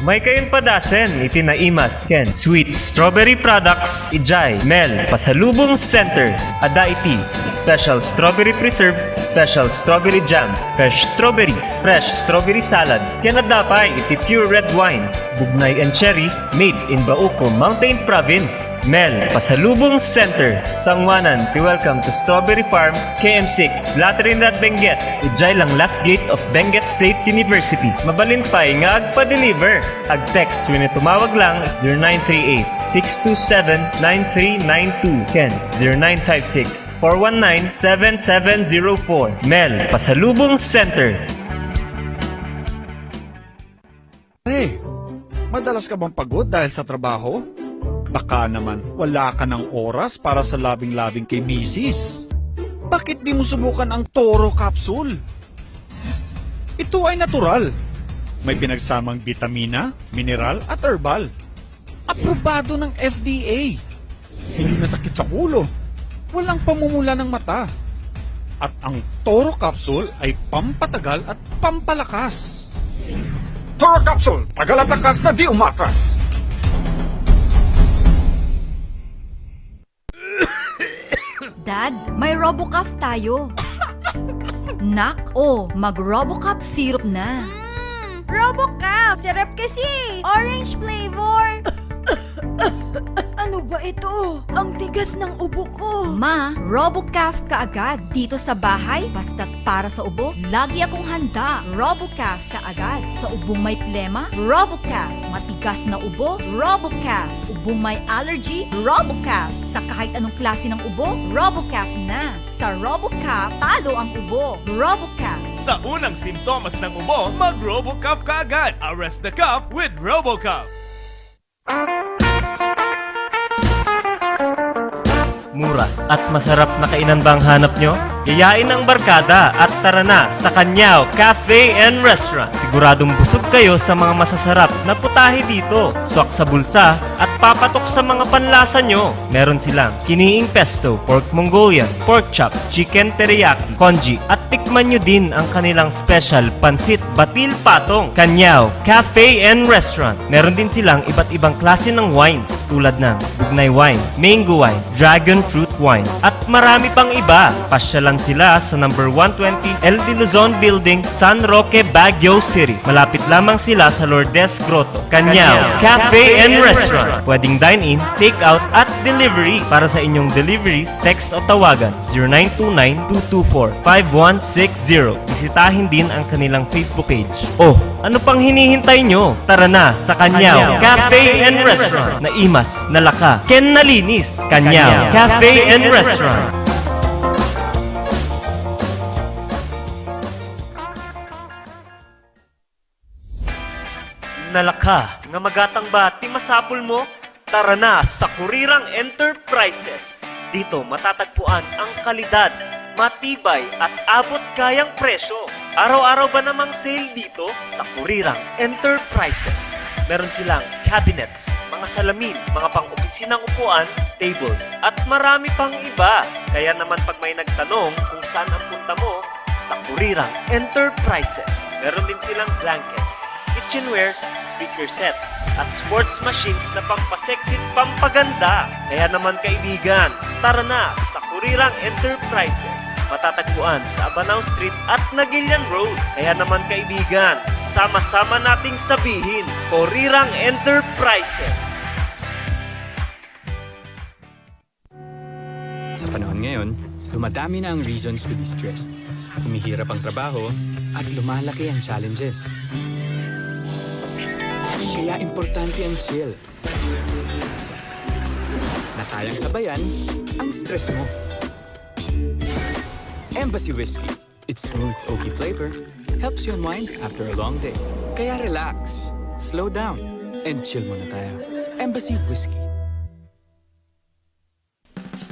May kayon padasen, itinaimas, Ken. Sweet Strawberry Products, Ijay, Mel, Pasalubong Center, Adaiti, Special Strawberry Preserve, Special Strawberry Jam, Fresh Strawberries, Fresh Strawberry Salad, Kenadapay, iti Pure Red Wines, Bugnay and Cherry, made in Bauco, Mountain Province, Mel, Pasalubong Center, Sangwanan, welcome to Strawberry Farm, KM6, Latrinidad, Benguet, Ijay lang last gate of Benguet State University. Mabalintay nga agpa-deliver. Ag-text when tumawag lang 0938-627-9392. Ken 0956-419-7704. Mel, Pasalubong Center. Hey, madalas ka bang pagod dahil sa trabaho? Baka naman wala ka ng oras para sa labing-labing kay Mrs. Bakit di mo subukan ang Toro Capsule? Ito ay natural. May pinagsamang bitamina, mineral at herbal. Aprobado ng FDA. Hindi masakit sa ulo. Walang pamumula ng mata. At ang Toro Capsule ay pampatagal at pampalakas. Toro Capsule, tagal at lakas na di umatras. Dad, may RoboCaf tayo. Nak, mag-RoboCaf syrup na. RoboCaf! Sarap kasi! Orange flavor! Ano ba ito? Ang tigas ng ubo ko! Ma, RoboCaf kaagad. Dito sa bahay, basta't para sa ubo, lagi akong handa. RoboCaf kaagad. Sa ubong may plema, RoboCaf. Matigas na ubo, RoboCaf. Ubong may allergy, RoboCaf. Sa kahit anong klase ng ubo, RoboCaf na. Sa RoboCaf, talo ang ubo. RoboCaf. Sa unang simptomas ng ubo, mag-RoboCaf ka agad. Arrest the cough with RoboCaf. Mura at masarap na kainan ba ang hanap nyo? Yayain ang barkada at tara na sa Kanyao Cafe and Restaurant. Siguradong busog kayo sa mga masasarap na putahe dito. Swak sa bulsa at papatok sa mga panlasa nyo. Meron silang kiniing pesto, pork Mongolian, pork chop, chicken teriyaki, congee at tikman nyo din ang kanilang special pansit batil patong. Kanyao Cafe and Restaurant. Meron din silang iba't ibang klase ng wines tulad ng bugnay wine, mango wine, dragon fruit wine at marami pang iba. Pasyalan sila sa number 120 El de Luzon Building, San Roque, Baguio City. Malapit lamang sila sa Lourdes Grotto. Kanyao Cafe and Restaurant. Pwedeng dine-in, take-out at delivery. Para sa inyong deliveries, text o tawagan 0929-224-5160. Bisitahin din ang kanilang Facebook page. Ano pang hinihintay nyo? Tara na sa Kanyao Cafe and Restaurant. Naimas, nalaka, ken nalinis. Kanyao Cafe and Restaurant. Nalaka, nga magatang ba ti masapul mo? Tara na sa Kurirang Enterprises. Dito matatagpuan ang kalidad, matibay at abot kayang presyo. Araw-araw ba namang sale dito sa Kurirang Enterprises? Meron silang cabinets, mga salamin, mga pang-opisinang upuan, tables, at marami pang iba. Kaya naman pag may nagtanong kung saan ang punta mo, sa Kurirang Enterprises. Meron din silang blankets, kitchenwares, speaker sets, at sports machines na pampasexy at pampaganda. Kaya naman kaibigan, tara na sa Kurirang Enterprises. Matatagpuan sa Abanao Street at Nagilian Road. Kaya naman kaibigan, sama-sama nating sabihin, Kurirang Enterprises. Sa panahon ngayon, dumadami na ang reasons to be stressed. Humihirap ang trabaho at lumalaki ang challenges. Kaya importante ang chill. Na kayang sabayan ang stress mo. Embassy Whiskey. Its smooth, oaky flavor helps you unwind after a long day. Kaya relax, slow down, and chill muna tayo. Embassy Whiskey.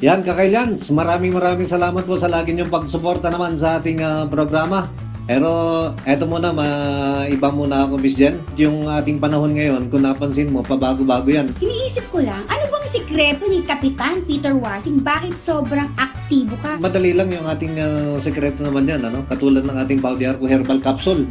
Yan, Kakailans, maraming salamat po sa lagi niyong pagsuporta naman sa ating programa. Pero eto muna, iba muna ako, Miss Jen. Yung ating panahon ngayon, kung napansin mo, pabago-bago yan. Iniisip ko lang, ano bang sikreto ni Kapitan Peter Wasing? Bakit sobrang aktibo ka? Madali lang yung ating sekreto naman yan, ano? Katulad ng ating Pau de Arco Herbal Capsule.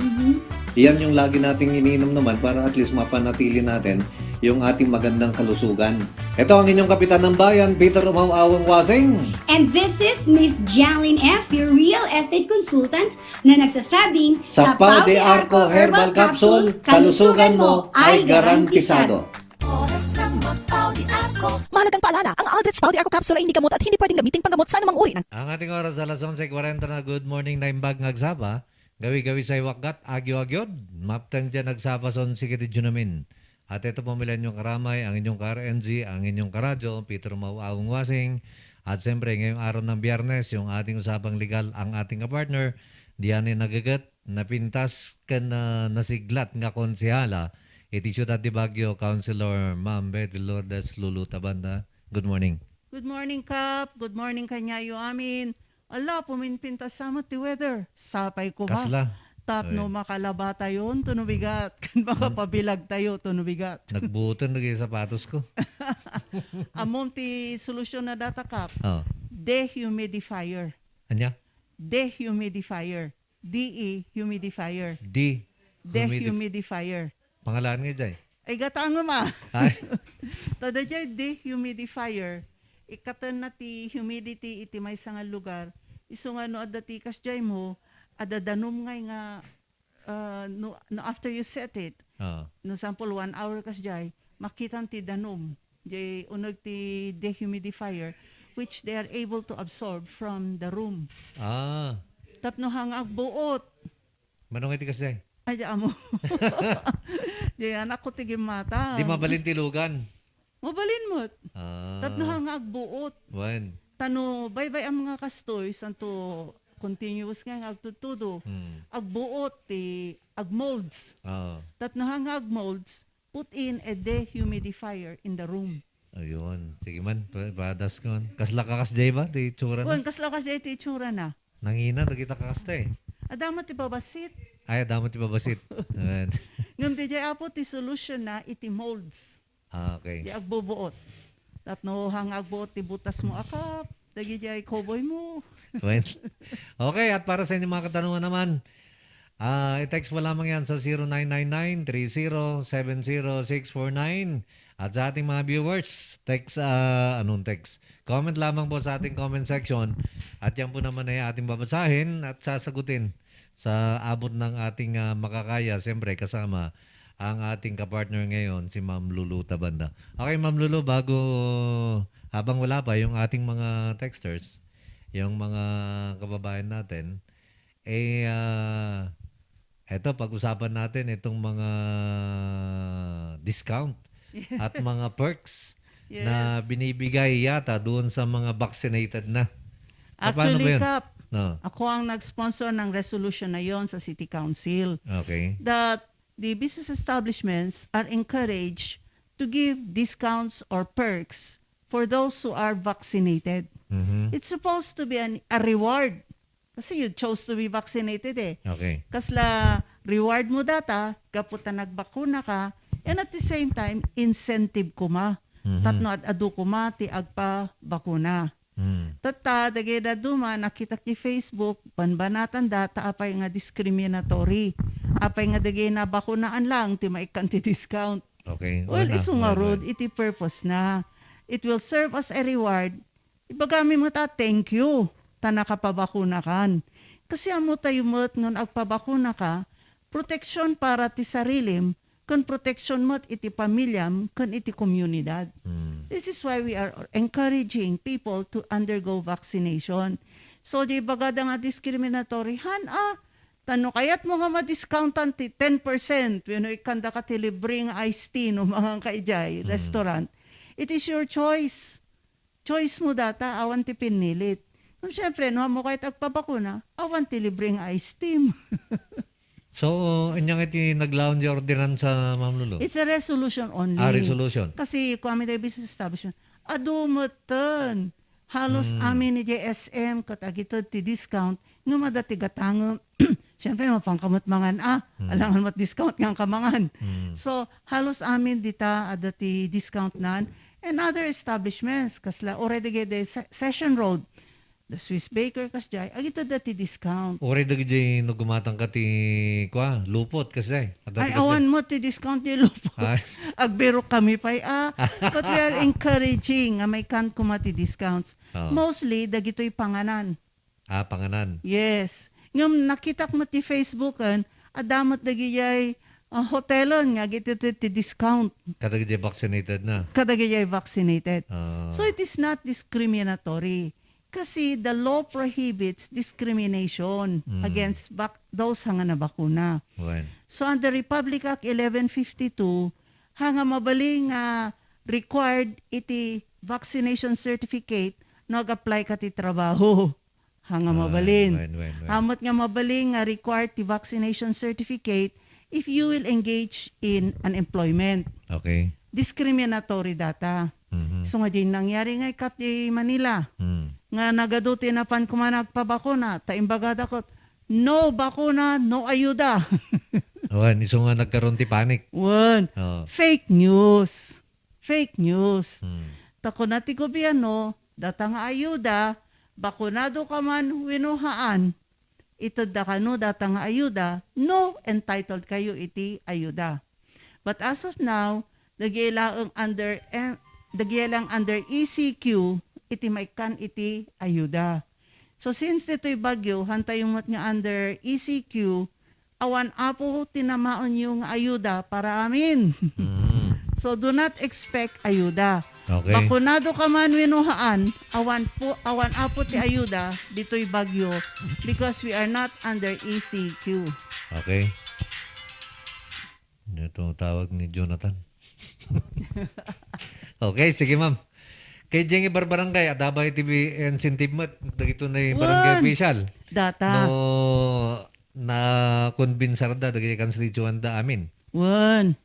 Yan yung lagi nating iniinom naman para at least mapanatili natin yung ating magandang kalusugan. Ito ang inyong kapitan ng bayan, Peter Umau-Awang Wasing. And this is Miss Janlyn F., your real estate consultant, na nagsasabing, Sa Pau de Arco Herbal Capsule, kalusugan mo ay garantisado. Mahalagang paalala, ang Aldrich Pau de Arco Capsule ay hindi gamot at hindi pwedeng gamitin panggamot sa anumang uri ng Ang ating oras alas 11:40 na good morning na imbag ngagsaba. Gawi-gawi sa iwakat, agyo-agyod. Maptang dyan nagsaba son sikitid namin. At ito po milan yung karamay, ang inyong ka-RNG, ang inyong karadyo, Peter Umau-Awang Wasing. At siyempre, ngayong araw ng Biyernes, yung ating usapang legal, ang ating kapartner, diyan ay nagagat, napintas ka na nasiglat nga konsehala. Iti Ciudad de Baguio, Councilor Ma'am Betty Lourdes Lulu Tabanda. Good morning. Good morning, Kap. Good morning, kanyayo amin. Ala, puminpintas sa ti weather. Sapay ko ba? Kasla. Tap no makalaba tayo, tunubigat. Kan makapabilag tayo, tunubigat. Nagbuton lagi sapatos ko. Amom ti solusyon na data, Kap. Oh. Dehumidifier. Anya? Dehumidifier. Dehumidifier. Dehumidifier. Pangalan nga dyan. Ay gatang ma. Ay. Tada dyan, dehumidifier. Ikatan na ti humidity iti may sangal lugar. Iso nga no adati kas dyan mo, adadanom ngay nga no after you set it. Oh. No sample 1 hour kas dyan, makitan ti danom. Jay unog ti dehumidifier which they are able to absorb from the room. Ah. Tapno hangag buot. Manong iti kasi. Ay, mo. Jay anak ko tigim mata. Di mabalin tilugan. Mabalin mo. Ah. Tapno hangag buot. Wan. Tano, bye-bye ang mga kastoy, santo continuous nga agtutudo. Agbuot, agmolds. Oh. Tapno hangag molds, put in a dehumidifier in the room. Ayun. Sige man, padas ko. Kasla ka kas jay ba? Di tsura na. Wan, kasla kasi iti itsura na. Nangina, nakita ka kasta eh. Adama ti babasit. Ay, damo ti babasit. Ayan. Ngam ti jay apo ti solution na iti molds. Ah, okay. Di agbubuot. Tapno hangag buot ti butas mo akap. Dagi jay cowboy mo. Well, okay, at para sa inyong mga katanungan naman, i-text mo lamang yan sa 0999-3070-649. At sa ating mga viewers, text, anong text? Comment lamang po sa ating comment section. At yan po naman ay ating babasahin at sasagutin sa abot ng ating makakaya. Siyempre, kasama ang ating kapartner ngayon, si Ma'am Lulu Tabanda. Okay, Ma'am Lulu, bago, habang wala pa yung ating mga texters, yung mga kababayan natin, eto, pag-usapan natin itong mga discount at mga perks na binibigay yata doon sa mga vaccinated na. Paano ba Actually, yun? Kap, No. ako ang nag-sponsor ng resolution na yon sa City Council. Okay. That the business establishments are encouraged to give discounts or perks for those who are vaccinated. It's supposed to be a reward. Kasi you chose to be vaccinated eh. Okay. Kasla reward mo data, kaputa nagbakuna ka, and at the same time, incentive kuma. Tapno at adu kuma, ti agpa bakuna. Tata, dagay da duma, nakita ki Facebook, banbanatan data, apay nga discriminatory. Apay nga dagay na bakunaan lang, ti maikan ti discount. Okay. Well, Wala. iso nga Wala. road, iti purpose na. It will serve as a reward. Ibagami mo ta, thank you, ta nakapabakuna kan. Kasi amo tayo mo't nung agpabakuna ka, protection para ti sarilim, kan protection mo't iti pamilyam, kan iti komunidad. This is why we are encouraging people to undergo vaccination. So, di bagada nga discriminatory, tano kayat mo nga ma-discountan ti 10%, when ikanda ka ti libreng iced tea no mga kaijay, restaurant. It is your choice. Choice mo data, awan ti pinilit. Kung syempre, no mo kahit agpabakuna, awan ti libreng iced tea. So, inyang iti nag-lounge ordinance sa Ma'am Lulu? It's a resolution only. Resolution. Kasi kung amin tayo business establishment, adumutan. Halos amin ni JSM katagitod ti discount nga madati gatang syempre mapangkamot mangan alangan mat discount nga kamangan. So halos amin dita adati discount nan and other establishments kasla already get the Session Road, the Swiss Baker kasjay agito dati discount. Uri dagi jay no gumatang ka ti kwa lupot kasi. Ay awan mo ti discount ni Lupot. Ay. Agbero kami pa but we are encouraging nga may kan kumati discounts. Oo. Mostly dagitoy panganan. Panganan. Yes. Ngam nakita ko mo ti Facebookan adamot dagiyay hotelon nga gito ti discount Kadagi jay vaccinated na. kadagiyay vaccinated. Ah, So it is not discriminatory. Kasi the law prohibits discrimination against those hanga na bakuna. when? So under Republic Act 1152, hanga mabaling required iti vaccination certificate nag-apply ka ti trabaho. Hanga mabalin. When? Hamot nga mabaling required ti vaccination certificate if you will engage in an employment. Okay. Discriminatory data. Mhm. So nga din nangyari nga ikat ti Manila. Nga nagaduti na pan kumanag pabakuna, taimbagada ko, no bakuna, no ayuda. Wan, iso nga nagkaroon ti panic. One, Oh. fake news. Fake news. Hmm. Tako na ti gobyerno, data nga ayuda, bakunado ka man, winuhaan. Ito da kano data nga ayuda, no entitled kayo iti ayuda. But as of now, dagilang under ECQ, iti may kan iti ayuda. So since ito'y bagyo, hantay yung nga under ECQ, awan apo tinamaon yung ayuda para amin. Mm. So do not expect ayuda. Okay. Bakunado ka man winuhaan, awan apo ti ayuda, dito'y bagyo because we are not under ECQ. Okay. Ito ang tawag ni Jonathan. Okay, sige ma'am. Kay Jenny Barbarangay, adabay TV incentive mat, dagito na yung barangay Wan. official. Data. No, na convincer da, dagito constituent da amin. One.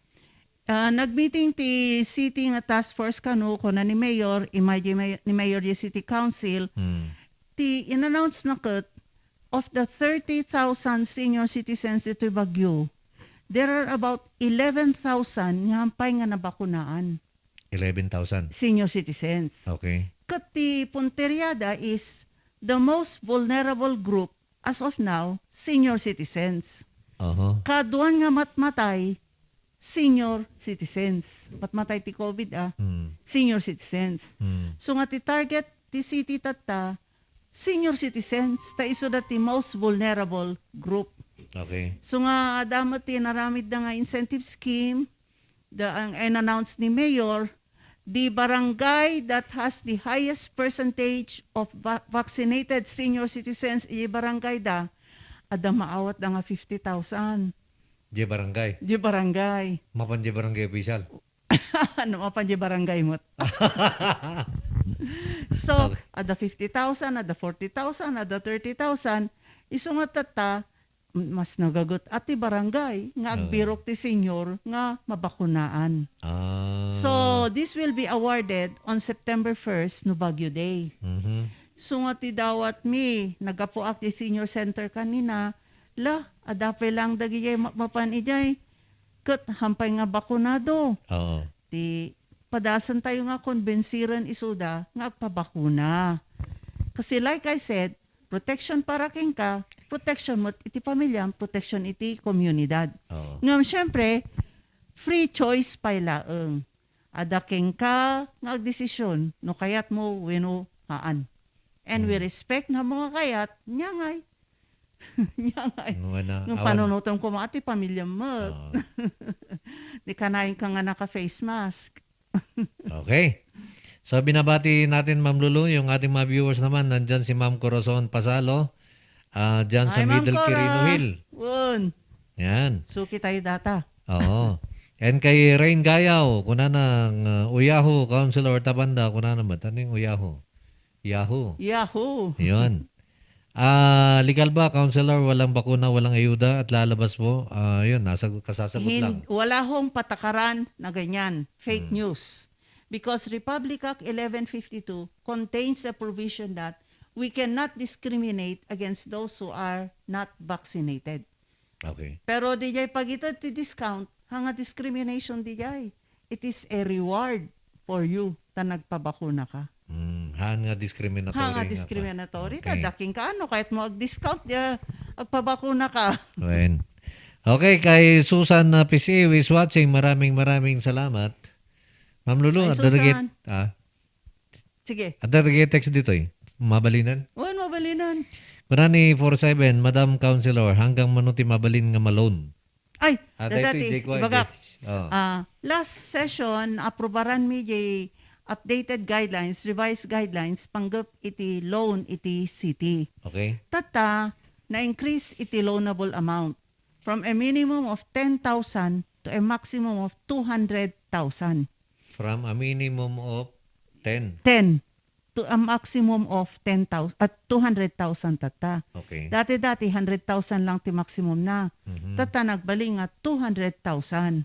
Nagmeeting ti city nga task force kanu ko na ni Mayor, ni Mayor di City Council, ti in-announce na kat of the 30,000 senior citizens ito'y bagyo, there are about 11,000 nga hampay nga nabakunaan. 11,000. Senior citizens. Okay. Kati Punteriada is the most vulnerable group as of now, senior citizens. Oho. Kaduan nga matmatay, senior citizens. Matmatay ti COVID senior citizens. So nga ti target ti city tata, senior citizens, ta iso da ti most vulnerable group. Okay. So nga damat ti naramid na nga incentive scheme, ang announced ni Mayor, the barangay that has the highest percentage of vaccinated senior citizens i barangay da, ada maawat da nga 50,000. Di barangay. Di barangay. Mapan di barangay official. Ano mapan di barangay mo? So, ada 50,000, ada 40,000, ada 30,000. Iso nga tata, mas nagagot ati barangay nga agbirok ti senior nga mabakunaan. So, this will be awarded on September 1st no Baguio Day. So nga ti dawat mi, nagapuak ti senior center kanina, adape lang dagiyay mapan ijay, kat hampay nga bakunado. Oo. Ti padasan tayo nga konbensiran isuda nga agpabakuna. Kasi like I said, protection para king ka, protection mo iti pamilya, protection iti komunidad. Oo. Ngam syempre, free choice pa ilaeng. Ada king ka nga agdesisyon no kayat mo wenno haan. And we respect na mga kayat, nyangay. Nyangay. Nung panunutom ko mga ati pamilya mo. Di kanayin ka nga naka-face mask. Okay. So binabati natin Ma'am Lulu, yung ating mga viewers naman, nandyan si Ma'am Corazon Pasalo, dyan sa Hi, Ma'am Middle Cora. Quirino Hill. Won. Yan. Suki tayo data. Oo. And kay Rain Gayaw, kuna ng Uyahu, Councilor Tabanda, kuna naman, ano yung Uyahu? Yahoo. Yahoo. Yun. Legal ba, Councilor, walang bakuna, walang ayuda at lalabas po? Yun, kasasagot lang. Wala hong patakaran na ganyan. Fake news. Because Republic Act 1152 contains a provision that we cannot discriminate against those who are not vaccinated. Okay. Pero dijay pag ito ti discount, hanga discrimination dijay. It is a reward. for you ta nagpabakuna ka. Haan nga discriminatory. Ha nga pa. discriminatory Okay. ta daking ka ano kahit mo ag-discount ya agpabakuna ka. Well. Okay, kay Susan na PCA is watching. Maraming salamat. Ma'am Lulu, Ay, adaragit. Susan. Sige. Adaragit text dito eh. Mabalinan. Uwan mabalinan. Marani 47, Madam Councilor, hanggang manuti mabalin nga malone. Ay, Dati, dati, ibaga, last session, aprobaran mi jay updated guidelines, revised guidelines, panggap iti loan iti city. Okay? Tata, na-increase iti loanable amount from a minimum of 10,000 to a maximum of 200,000. From a minimum of 10. 10 to a maximum of 10,000 at 200,000 tata. Okay. Dati 100,000 lang ti maximum na. Mhm. Tata nagbaling at 200,000.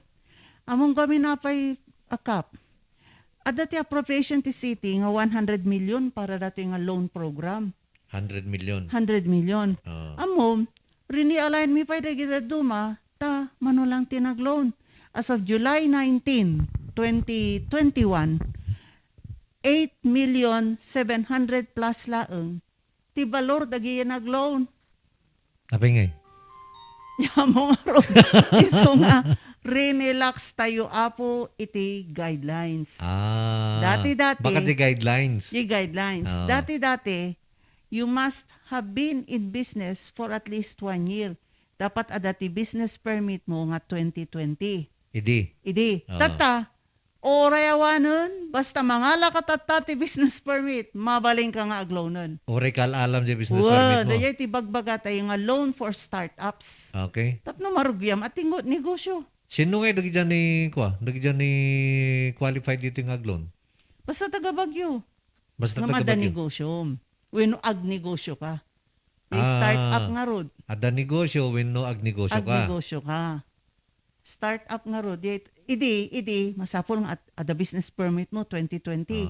Among kami na pa'y akap. At dati appropriation ti city nga 100 million para dati nga loan program. 100 million. 100 million. Oh. Amom, rini-align mi pa'y dagita duma, ta manulang tinag-loan. As of July 19, 2021, 8,700,000 plus laeng ti balor dagi nag-loan. Apa nga eh? Yamo nga ron. Iso nga, relax tayo apo iti guidelines. Dati. Baka di guidelines. Yung guidelines. Oo. Dati, you must have been in business for at least 1 year. Dapat adati business permit mo nga 2020. Idi. Oo. Tata, orayawanan, basta mangala ka tata ti business permit, mabaling ka nga agloanan. Orekal alam di business Wow, permit mo. dayay ti bagbaga tayo nga loan for startups. Okay. Tapno marugyam at tingot negosyo. Sino nga dagi dyan ni qualified dito yung agloan? Basta taga Bagyo. Basta Nga taga mada Baguio. negosyo. When ag-negosyo ka. May startup nga rod. Ada negosyo when no agnegosyo ka. Ag-negosyo ka. Startup nga rod. Idi, masapol nga at ada business permit mo 2020.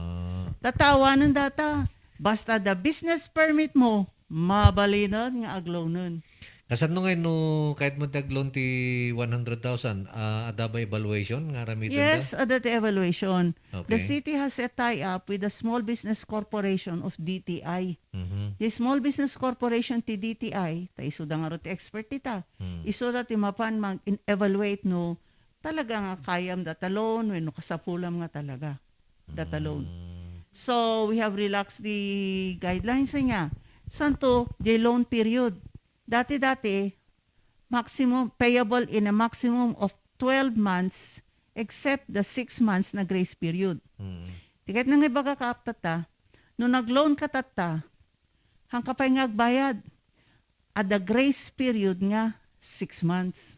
Tatawanan data. Basta the business permit mo, mabalinan nga agloanan. Kasan no ngayon no kahit mo tag-loan ti 100,000, ada ba evaluation nga ramitin Yes, da? ada the evaluation. Okay. The city has a tie-up with the Small Business Corporation of DTI. Mhm. The Small Business Corporation ti DTI, ta iso da nga ro ti expert tita. Iso da ti mapan mag-evaluate no talaga nga kayam data loan, when no kasapulam nga talaga data loan. So, we have relaxed the guidelines nga. Santo, the loan period. Dati, maximum payable in a maximum of 12 months except the 6 months na grace period. Tikat nang ibaga ka tata, nung nag-loan ka tata, hang kapay nga agbayad, at the grace period nga 6 months.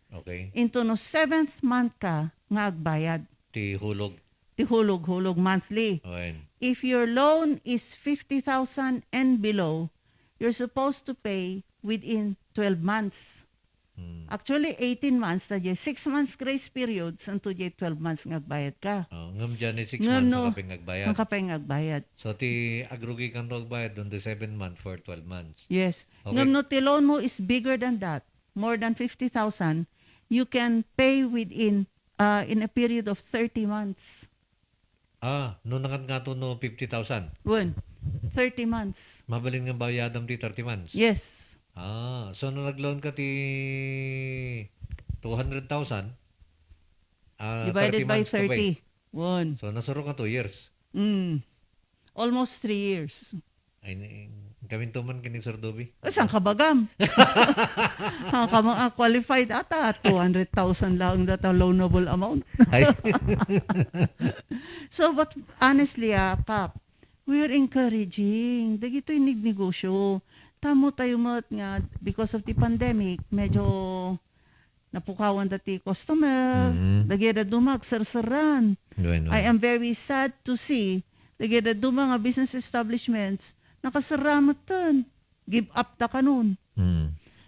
Okay. Into no 7th month ka nga agbayad. Ti hulog. Ti hulog monthly. Okay. If your loan is 50,000 and below, you're supposed to pay within 12 months. Actually, 18 months na 6 months grace period, santo 12 months nga agbayad ka. Ngam dyan ni 6 Ngam months no, sa kaping agbayad. Ang kapay nga agbayad. So ti agrugi kang agbayad on the 7 month for 12 months. Yes. Okay. Ngam no, ti loan mo is bigger than that, more than 50,000, you can pay within in a period of 30 months. No nangat nga to no 50,000. 30 months. Mabalin nga bayadam ti 30 months. Yes. So nung nag-loan ka ti 200,000, Divided 30 by months to pay. 30. So nasuro ka 2 years. Almost 3 years. Ay, gamin to man kining Sordobi. Saan ka bagam? Ka mga qualified ata, 200,000 lang data loanable amount. Ay. So, but honestly, Pap, we are encouraging. Dagito yung negosyo. Tamo tayo nga, because of the pandemic, medyo napukawan dati customer. Dagida dumag, sarsaran. I am very sad to see dagida dumag nga business establishments nakasaramutan. Give up ta kanon.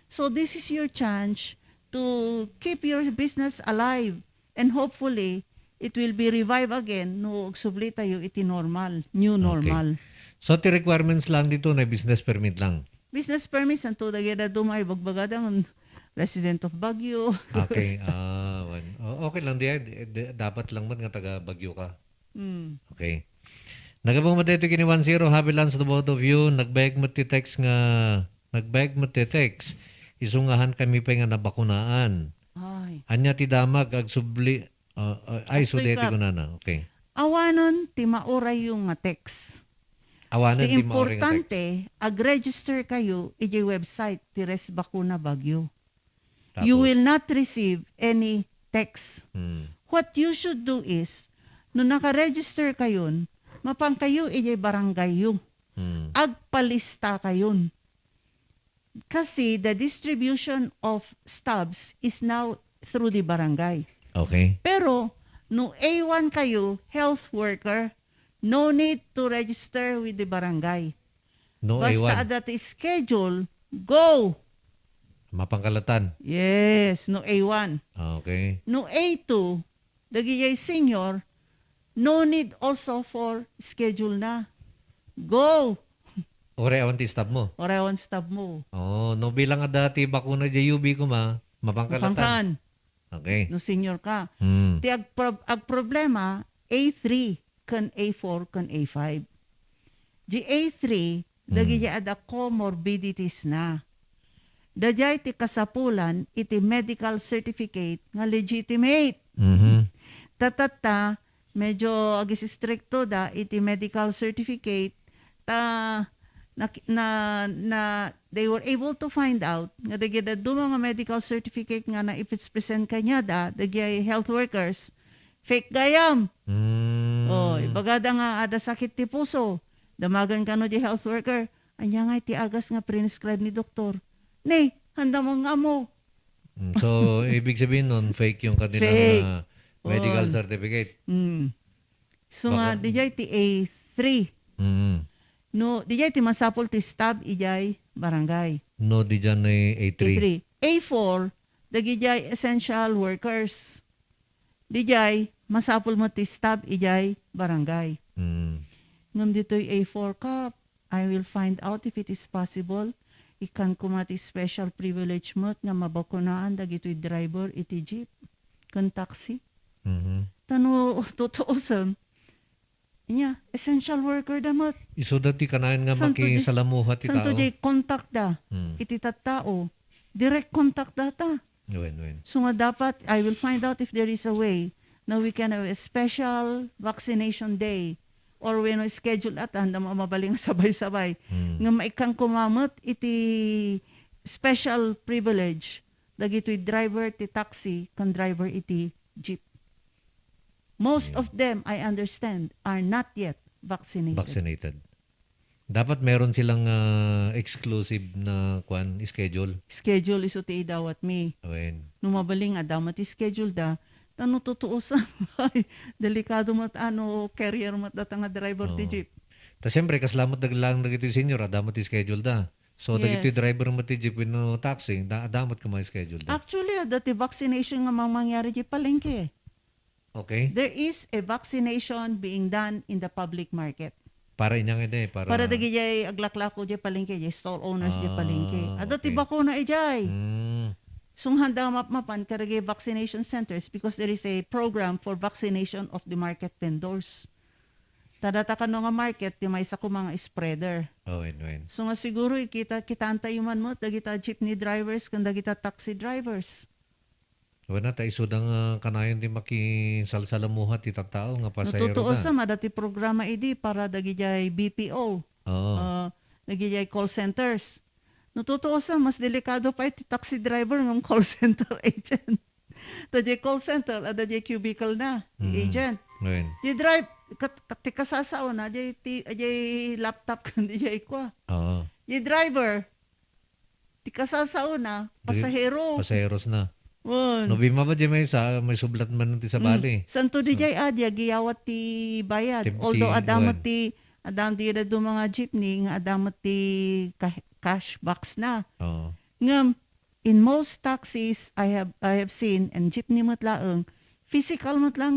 So this is your chance to keep your business alive and hopefully it will be revived again no subli tayo iti normal, new normal. So ti requirements lang dito na business permit lang. Business permits anto dagida dumay bagbagadang resident of Baguio. Okay. Okay lang diya. Dapat lang man nga taga Baguio ka. Okay. Nagabang mo dito kini 10 happy lunch to both of you. Nagbayag mo ti text. Isungahan kami pa nga nabakunaan. Ay. Anya ti damag ag subli ay Astoy sudeti ka. ko na. Okay. Awanon, ti mauray yung nga text. Awanan Ti di maoring text. importante, ag-register kayo iti website ti Res Bakuna Bagyo. Tapos, You will not receive any text. Hmm. What you should do is, no naka-register kayon, mapang kayo iti barangay yung. Hmm. Agpalista kayon. Kasi the distribution of stubs is now through the barangay. Okay. Pero, no A1 kayo, health worker, no need to register with the barangay. No Basta A1. that is schedule, go! Mapangkalatan. Yes, no A1. Okay. No A2, dagiyay senior, no need also for schedule na. Go! Ore awan ti stop mo. Orewan stub mo. Oh, no bilang ada ti bakuna JUB ko mapangkalatan. Mapangkan. Okay. No senior ka. Hmm. Ti ag problema, A3 kan A4 kan A5. Di A3, dagiyay ada comorbidities na. Dajay ti kasapulan iti medical certificate nga legitimate. Mhm. Tatata, medyo agis stricto da iti medical certificate na they were able to find out nga dagida do mga medical certificate nga na if it's present kanya dagay health workers fake gayam. Hmm. Oh, ibagada nga ada sakit ti puso. Damagan kano di health worker. Anya nga iti agas nga prescribe ni doktor. Nay, handa mo nga mo. So, ibig sabihin nun, fake yung kanilang Fake. medical On. certificate. So nga, Baka- dijay ti A3. Mhm. No, dijay ti masapol ti stab ijay barangay. No, di dyan ay A3. A3. A4, dagijay essential workers. Dijay, masapol mo ti stab ijay barangay. Hmm. Ngam dito'y A4 Cup, I will find out if it is possible. Ikan kumati special privilege mo nga mabakunaan dagito'y driver iti jeep. Kan taxi. Mhm. Tano, totoo sam. Inya, essential worker damot. Iso dati kanayan nga Santo di- makisalamuhat ti Santo tao. di contact da. Hmm. Iti tattao. Direct contact data. Wen. So nga dapat, I will find out if there is a way na we can have a special vaccination day or when we schedule at handa mo mabaling sabay-sabay. Nga maikang kumamot iti special privilege dagito'y driver ti taxi kan driver iti jeep. Most of them, I understand, are not yet vaccinated. Vaccinated. Dapat meron silang exclusive na schedule. Schedule iso ti idawat mi. Wen. Numabaling adamat ti schedule da. Tano totoo sa ay, delikado mat carrier mat data nga driver ti Oo. jeep. Ta siyempre, kaslamot lang dagito senior, adamot ti schedule da. So, Yes. dagito driver mo ti jeep no taxi, adamot ka may schedule da. Actually, dati vaccination nga mangyari di palengke. Okay? There is a vaccination being done in the public market. Para inyang ide, Para dagi jay aglaklako jay palengke, jay stall owners jay palengke. Adati okay. bakuna ijay. Hmm. Sung handa mapan karagay vaccination centers because there is a program for vaccination of the market vendors. Tadata ka no nga market, di may isa ko mga spreader. Wen. So nga siguro kita antayuman mo, dagita jeepney drivers, kung dagita taxi drivers. Wala ta isudang kanayon di makisalsalamuhat ti tattao nga pasayro Natutuo da. sa madati programa idi para dagijay BPO, Oo. dagijay call centers. Natutuo sa mas delikado pa iti taxi driver ng call center agent. Tadjay call center, adajay cubicle na, agent. Wen. Di drive, ti kasasao na, ajay laptop kan dijay kwa. Oo. Di driver, ti kasasao na, pasahero. Pasayeros na. Won. No bima ba di may sublat man ti sa bali. Santo dijay adya giyawat ti bayad. Ti- Although ti- adam di do mga jeepney nga adamot ti cash box na. Oo. Ngam in most taxis I have seen and jeepney mo't laeng physical mo't lang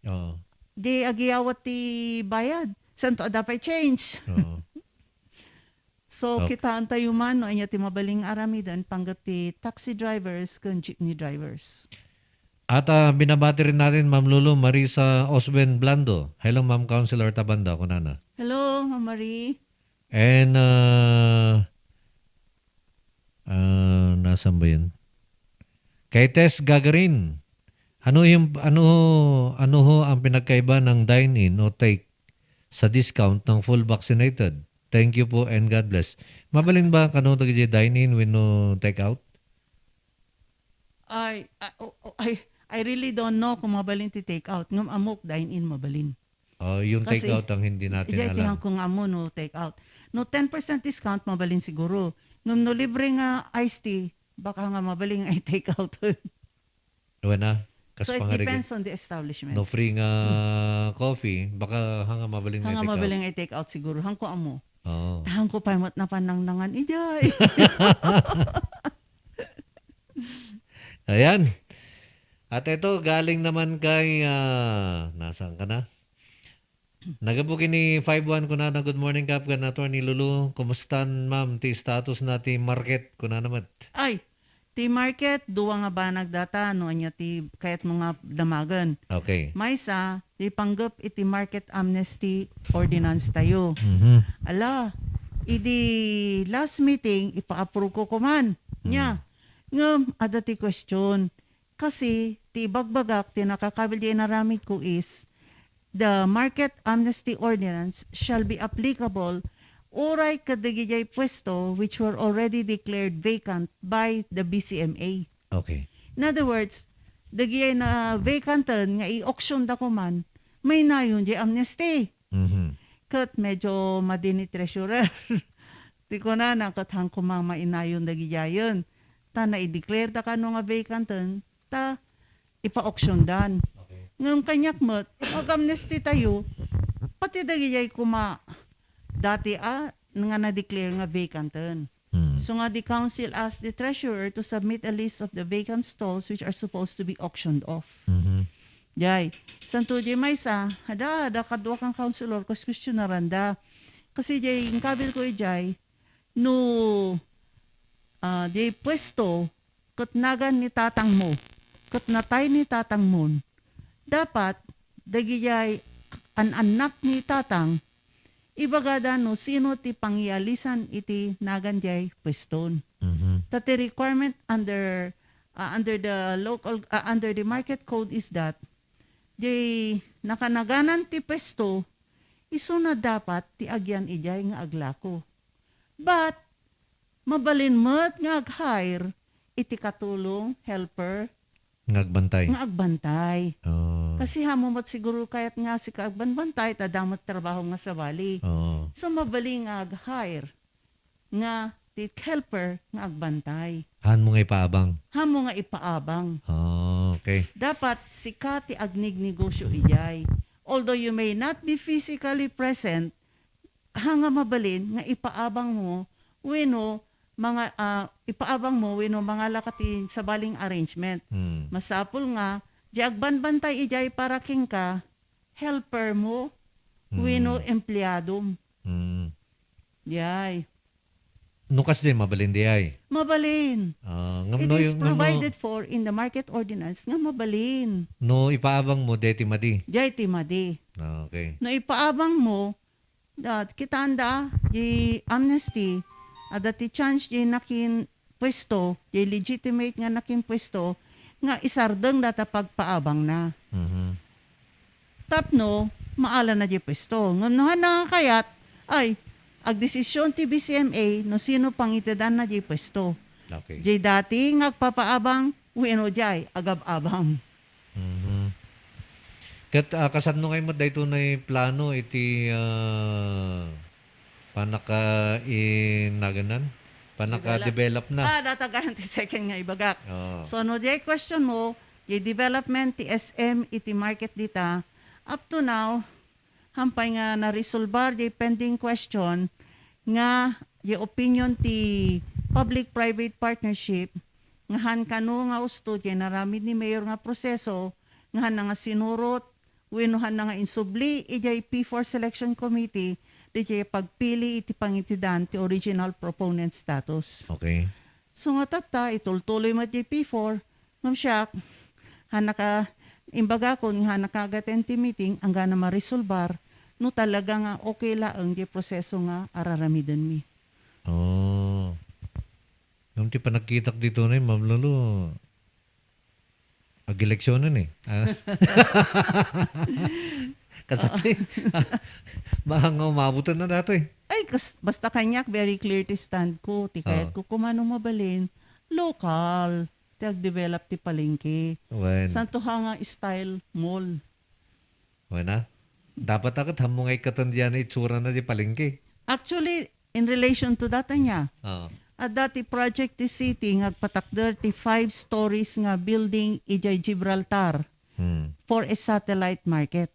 Oo. di agiyawat ti bayad. Santo adapay change. Oo. So Okay. kita antayuman no anya ti mabaling aramidan panggat ti taxi drivers ken jeepney drivers. At binabati rin natin Ma'am Lulu Marisa Osben Blando. Hello Ma'am Councilor Tabanda, kunana. Hello, Ma'am Marie. And nasan ba yun? Kay Tess Gagarin. Ano ho ang pinagkaiba ng dine-in o take sa discount ng full vaccinated? Thank you po and God bless. Mabalin ba kanong dine-in when no take out? I really don't know kung mabalin ti take out. Ngam amok dine-in mabalin. Yung Kasi, take out ang hindi natin Ijay alam. tihang kung amo no take out. No 10% discount mabalin siguro. Ngam no libre nga iced tea, baka nga mabalin ay take out. Wala. Kas So it pangarigid. depends on the establishment. No free nga coffee, baka hanga mabalin nga Hanga take out. mabalin ay take out siguro. Hang ko amo. Oo. Tahang ko pa na panangnangan ijay. Ayan. At ito, galing naman kay, nasaan ka na? Nagabukin ni 5-1 ko na good morning Kap kan Attorney Lulu. Kumustan ma'am, ti status na ti market ko na naman. Ay, ti market, duwa nga ba nagdata, no, anya ti kayat mga damagan. Okay. Maysa, ti panggap iti market amnesty ordinance tayo. Mhm. Ala, idi last meeting, ipa-approve ko kuman. Nya, ngam, ada ti question. Kasi, ti bagbagak, ti nakakabil di naramid ko is, the market amnesty ordinance shall be applicable oray kadigijay pwesto which were already declared vacant by the BCMA. Okay. In other words, dagiyay na vacantan nga i-auction da ko man, may nayon di amnesty. Mhm. Kat medyo madini treasurer. Di ko na nakatang kumang mainayon dagiyayon. Ta na i-declare ta kano nga vacantan, ta ipa-auction dan. Ngam kanyak mat, mag-amnesty tayo, pati dagiyay kuma dati nga na-declare nga vacantan. So nga the council asked the treasurer to submit a list of the vacant stalls which are supposed to be auctioned off. Mhm. Jay, santo jay maysa, hada kadwa kang councilor kas questionaran da. Kasi jay, yung kabil ko jay, no jay pwesto, kat nagan ni tatang mo, kat natay ni tatang mo, dapat, dagi jay, an anak ni tatang, ibagada no, sino ti pangyalisan iti nagan jay pweston. Mhm. That the requirement under under the market code is that jay nakanaganan ti pwesto iso na dapat ti agyan ijay nga aglako. But mabalin met nga ag-hire iti katulong helper Ngagbantay. nga agbantay. Oh. Kasi hamumot siguro kayat nga si kaagbanbantay tadamot trabaho nga sa bali. Oh. So mabaling nga ag-hire nga ti helper nga agbantay. Han mo nga ipaabang. Hamo nga ipaabang. Oh, okay. Dapat sika ti agnig negosyo ijay. Although you may not be physically present, hanga mabalin nga ipaabang mo weno mga ipaabang mo weno mga lakati sa baling arrangement. Masapul nga di agbanbantay ijay para king ka helper mo weno empleyado. Yay. Nukas din, mabalin di ay. Mabalin. It is provided for in the market ordinance nga mabalin. No, ipaabang mo, deti madi. Jay timadi. Okay. No ipaabang mo, kita anda, di amnesty, ada ti chance di nakin pwesto, di legitimate nga nakin pwesto, nga isardeng data pagpaabang na. Tapno, maala na di pwesto. Ngamnohan na kayat, ay, agdesisyon ti BCMA no sino pang itedan na di pwesto. Okay. Di dati ngagpapaabang, weno jay, agab-abang. Kat kasano ngayon mo dahito na plano iti panaka-naganan? Panaka-develop na. Datagahan ti second nga ibagak. Oh. So no jay question mo, jay development ti SM iti market dita, up to now, hampay nga na-resolbar jay pending question nga jay opinion ti public-private partnership nga han kanu nga usto jay naramid ni mayor nga proseso nga han nga sinurot winuhan na nga insubli ijay P4 selection committee di jay pagpili iti pangitidan ti original proponent status. Okay. So nga tata, itultuloy mo ti P4, Ma'am Shak, hanaka imbaga ko nga nakagaten ti meeting ang gana ma-resolbar no talaga nga okay laang di proseso nga araramidon mi. Oh. Yung ti panagkitak dito na Ma'am Lolo, ag-eleksyonan eh. Kasati, mahanga umabutan na dato eh. Ay, basta kanyak, very clear ti stand ko. Ti kahit ko kumano mabalin, local. Ti ag-develop ti palengke. When, Santo nga style mall. na? Dapat agad hamungay katandiyan na itsura na di palengke. Actually, in relation to that niya, Oo. at dati project ti city ngagpatakder ti 5 stories nga building ijay Gibraltar Hmm. for a satellite market.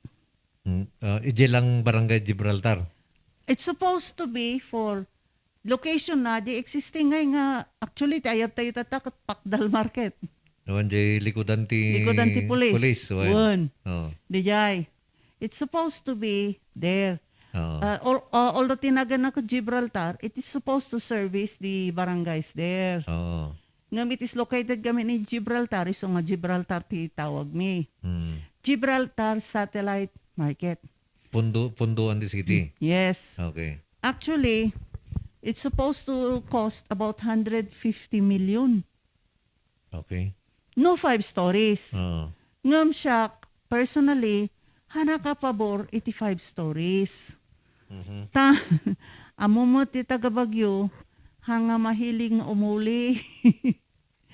Ije lang Barangay Gibraltar. It's supposed to be for location na di existing nga actually tayap tayo tatakot Pakdal Market. Nawan di likudan ti Police. Police. One. Oo. Dijay. It's supposed to be there. Oo. Although tinagan na ko Gibraltar, it is supposed to service the barangays there. Oo. Ngam it is located kami ni Gibraltar, iso nga Gibraltar ti tawag mi. Hmm. Gibraltar Satellite Market. Punduan di city. Yes. Okay. Actually, it's supposed to cost about 150 million. Okay. No 5 stories. Oo. Ngam siya, personally, hanaka pabor 85 stories. Mhm. Ta, amo ti taga Bagyo, hanga mahiling nga umuli.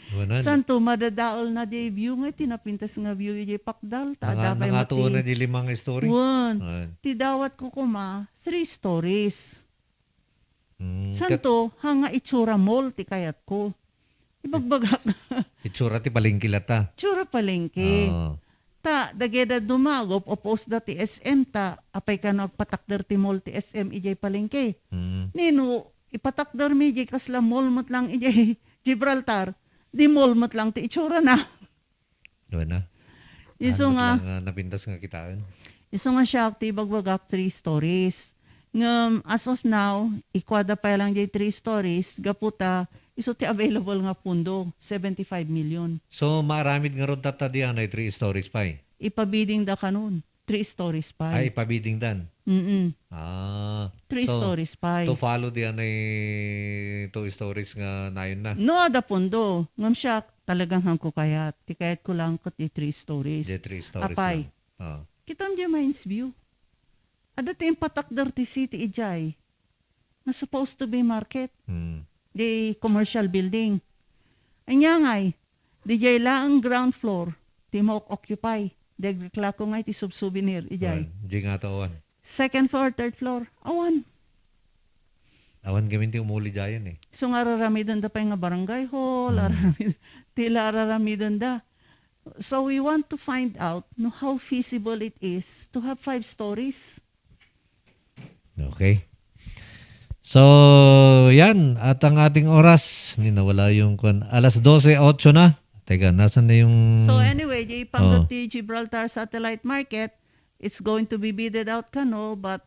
Wanan. Santo, madadaol na di view nga, tinapintas nga view yung Pakdal. Ta, dapay Nangatuon na mati. di limang story. One. Ayan. Ti dawat ko kuma, 3 stories. Hmm. Santo, hanga itsura mall ti kayat ko. Ibagbagak. Itsura ti palengkilata. Tsura palengke. Oo. Ta, dageda dumagop, opos da ti SM ta, apay ka no agpatakder ti mall ti SM ijay palengke. Hmm. Nino, ipatakder mi ijay kasla mall mat lang ijay Gibraltar, di mall mat lang ti itsura na. Doon na. Iso nga, Napintas nga kitaan. iso nga siya ti bagbagak 3 stories. Ngam, as of now, ikwada pa lang ijay 3 stories, gaputa, iso ti available nga pundo, 75 million. So, maaramid nga ron tatadian ay 3 stories pa eh. Ipabiding da kanon, 3 stories pa. Ay, pabiding dan. 3 To stories pa. follow diyan ay 2 stories nga nayon na. No, ada pundo. Ngam siya, talagang hangko kayat. Ti kayat ko lang kat 3 stories. Di 3 stories Apay. lang. Oo. Kitam di Mines View. Ada tayong patakdar ti city ijay. Na supposed to be market. Hmm. Di commercial building. Anya ngay, di jay lang ground floor. Ti mo occupy. Dagreklako ngay ti sub-souvenir ijay. Di nga to awan. Second floor, third floor. Awan. Awan gamin ti umuli dyan eh. So nga raramidon da pa nga barangay hall. Tila raramidon da. So we want to find out no, how feasible it is to have 5 stories. Okay. So, yan. At ang ating oras, hindi nawala yung 12:08 na. Teka, nasan na yung... So anyway, di panggat ti Gibraltar Satellite Market, it's going to be bidded out kano, but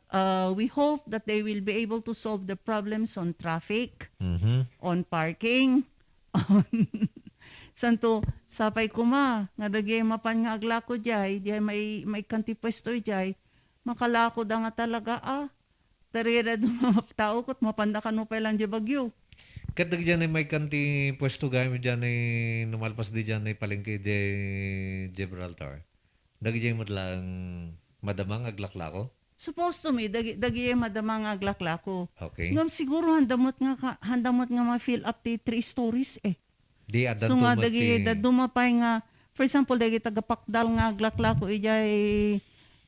we hope that they will be able to solve the problems on traffic, Mhm. on parking, on santo sapay kuma nga dagay mapan nga aglako jay, di may kanti pwesto jay, makalako da nga talaga tarira dumap tao kot mapanda kano pa lang di bagyo. Kadag dyan ay may kanti pwesto gaya mo dyan ay numalpas di dyan ay palengke di Gibraltar. Dagi dyan mo lang madamang aglaklako. Supposed to me dagi madamang aglaklako. Okay. Ngam siguro handamot nga ma-fill up ti 3 stories eh. Di adan So nga tumat dagi ti- dumapay nga for example dagi tagapakdal nga aglaklako ijay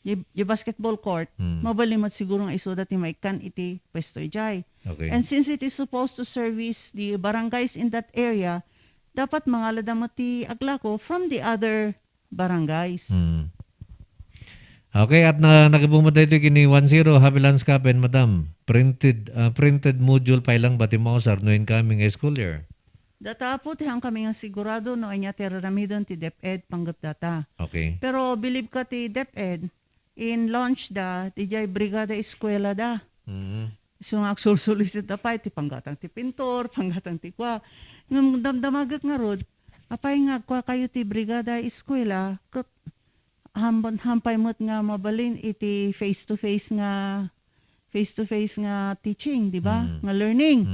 yung basketball court, mabalimot siguro nga iso dati may kan iti pwesto ijay. Okay. And since it is supposed to service the barangays in that area, dapat mga ladamot ti aglako from the other barangays. Okay, at nagabumad dito kini 10 Havilans Kapen, Madam. Printed module pa ilang bati mo sa no incoming school year. Data po ti ang kami nga sigurado no anya teraramidon ti DepEd panggap data. Okay. Pero believe ka ti DepEd in launch da ti jay brigada eskwela da. Mhm. So nga agsulsulisit da pa ti panggatang ti pintor, panggatang ti kwa. Ngam damdamagak nga rod, Apay nga kwa kayo ti brigada eskwela, kat hampay mo't nga mabalin iti face-to-face nga teaching, di ba? Nga learning.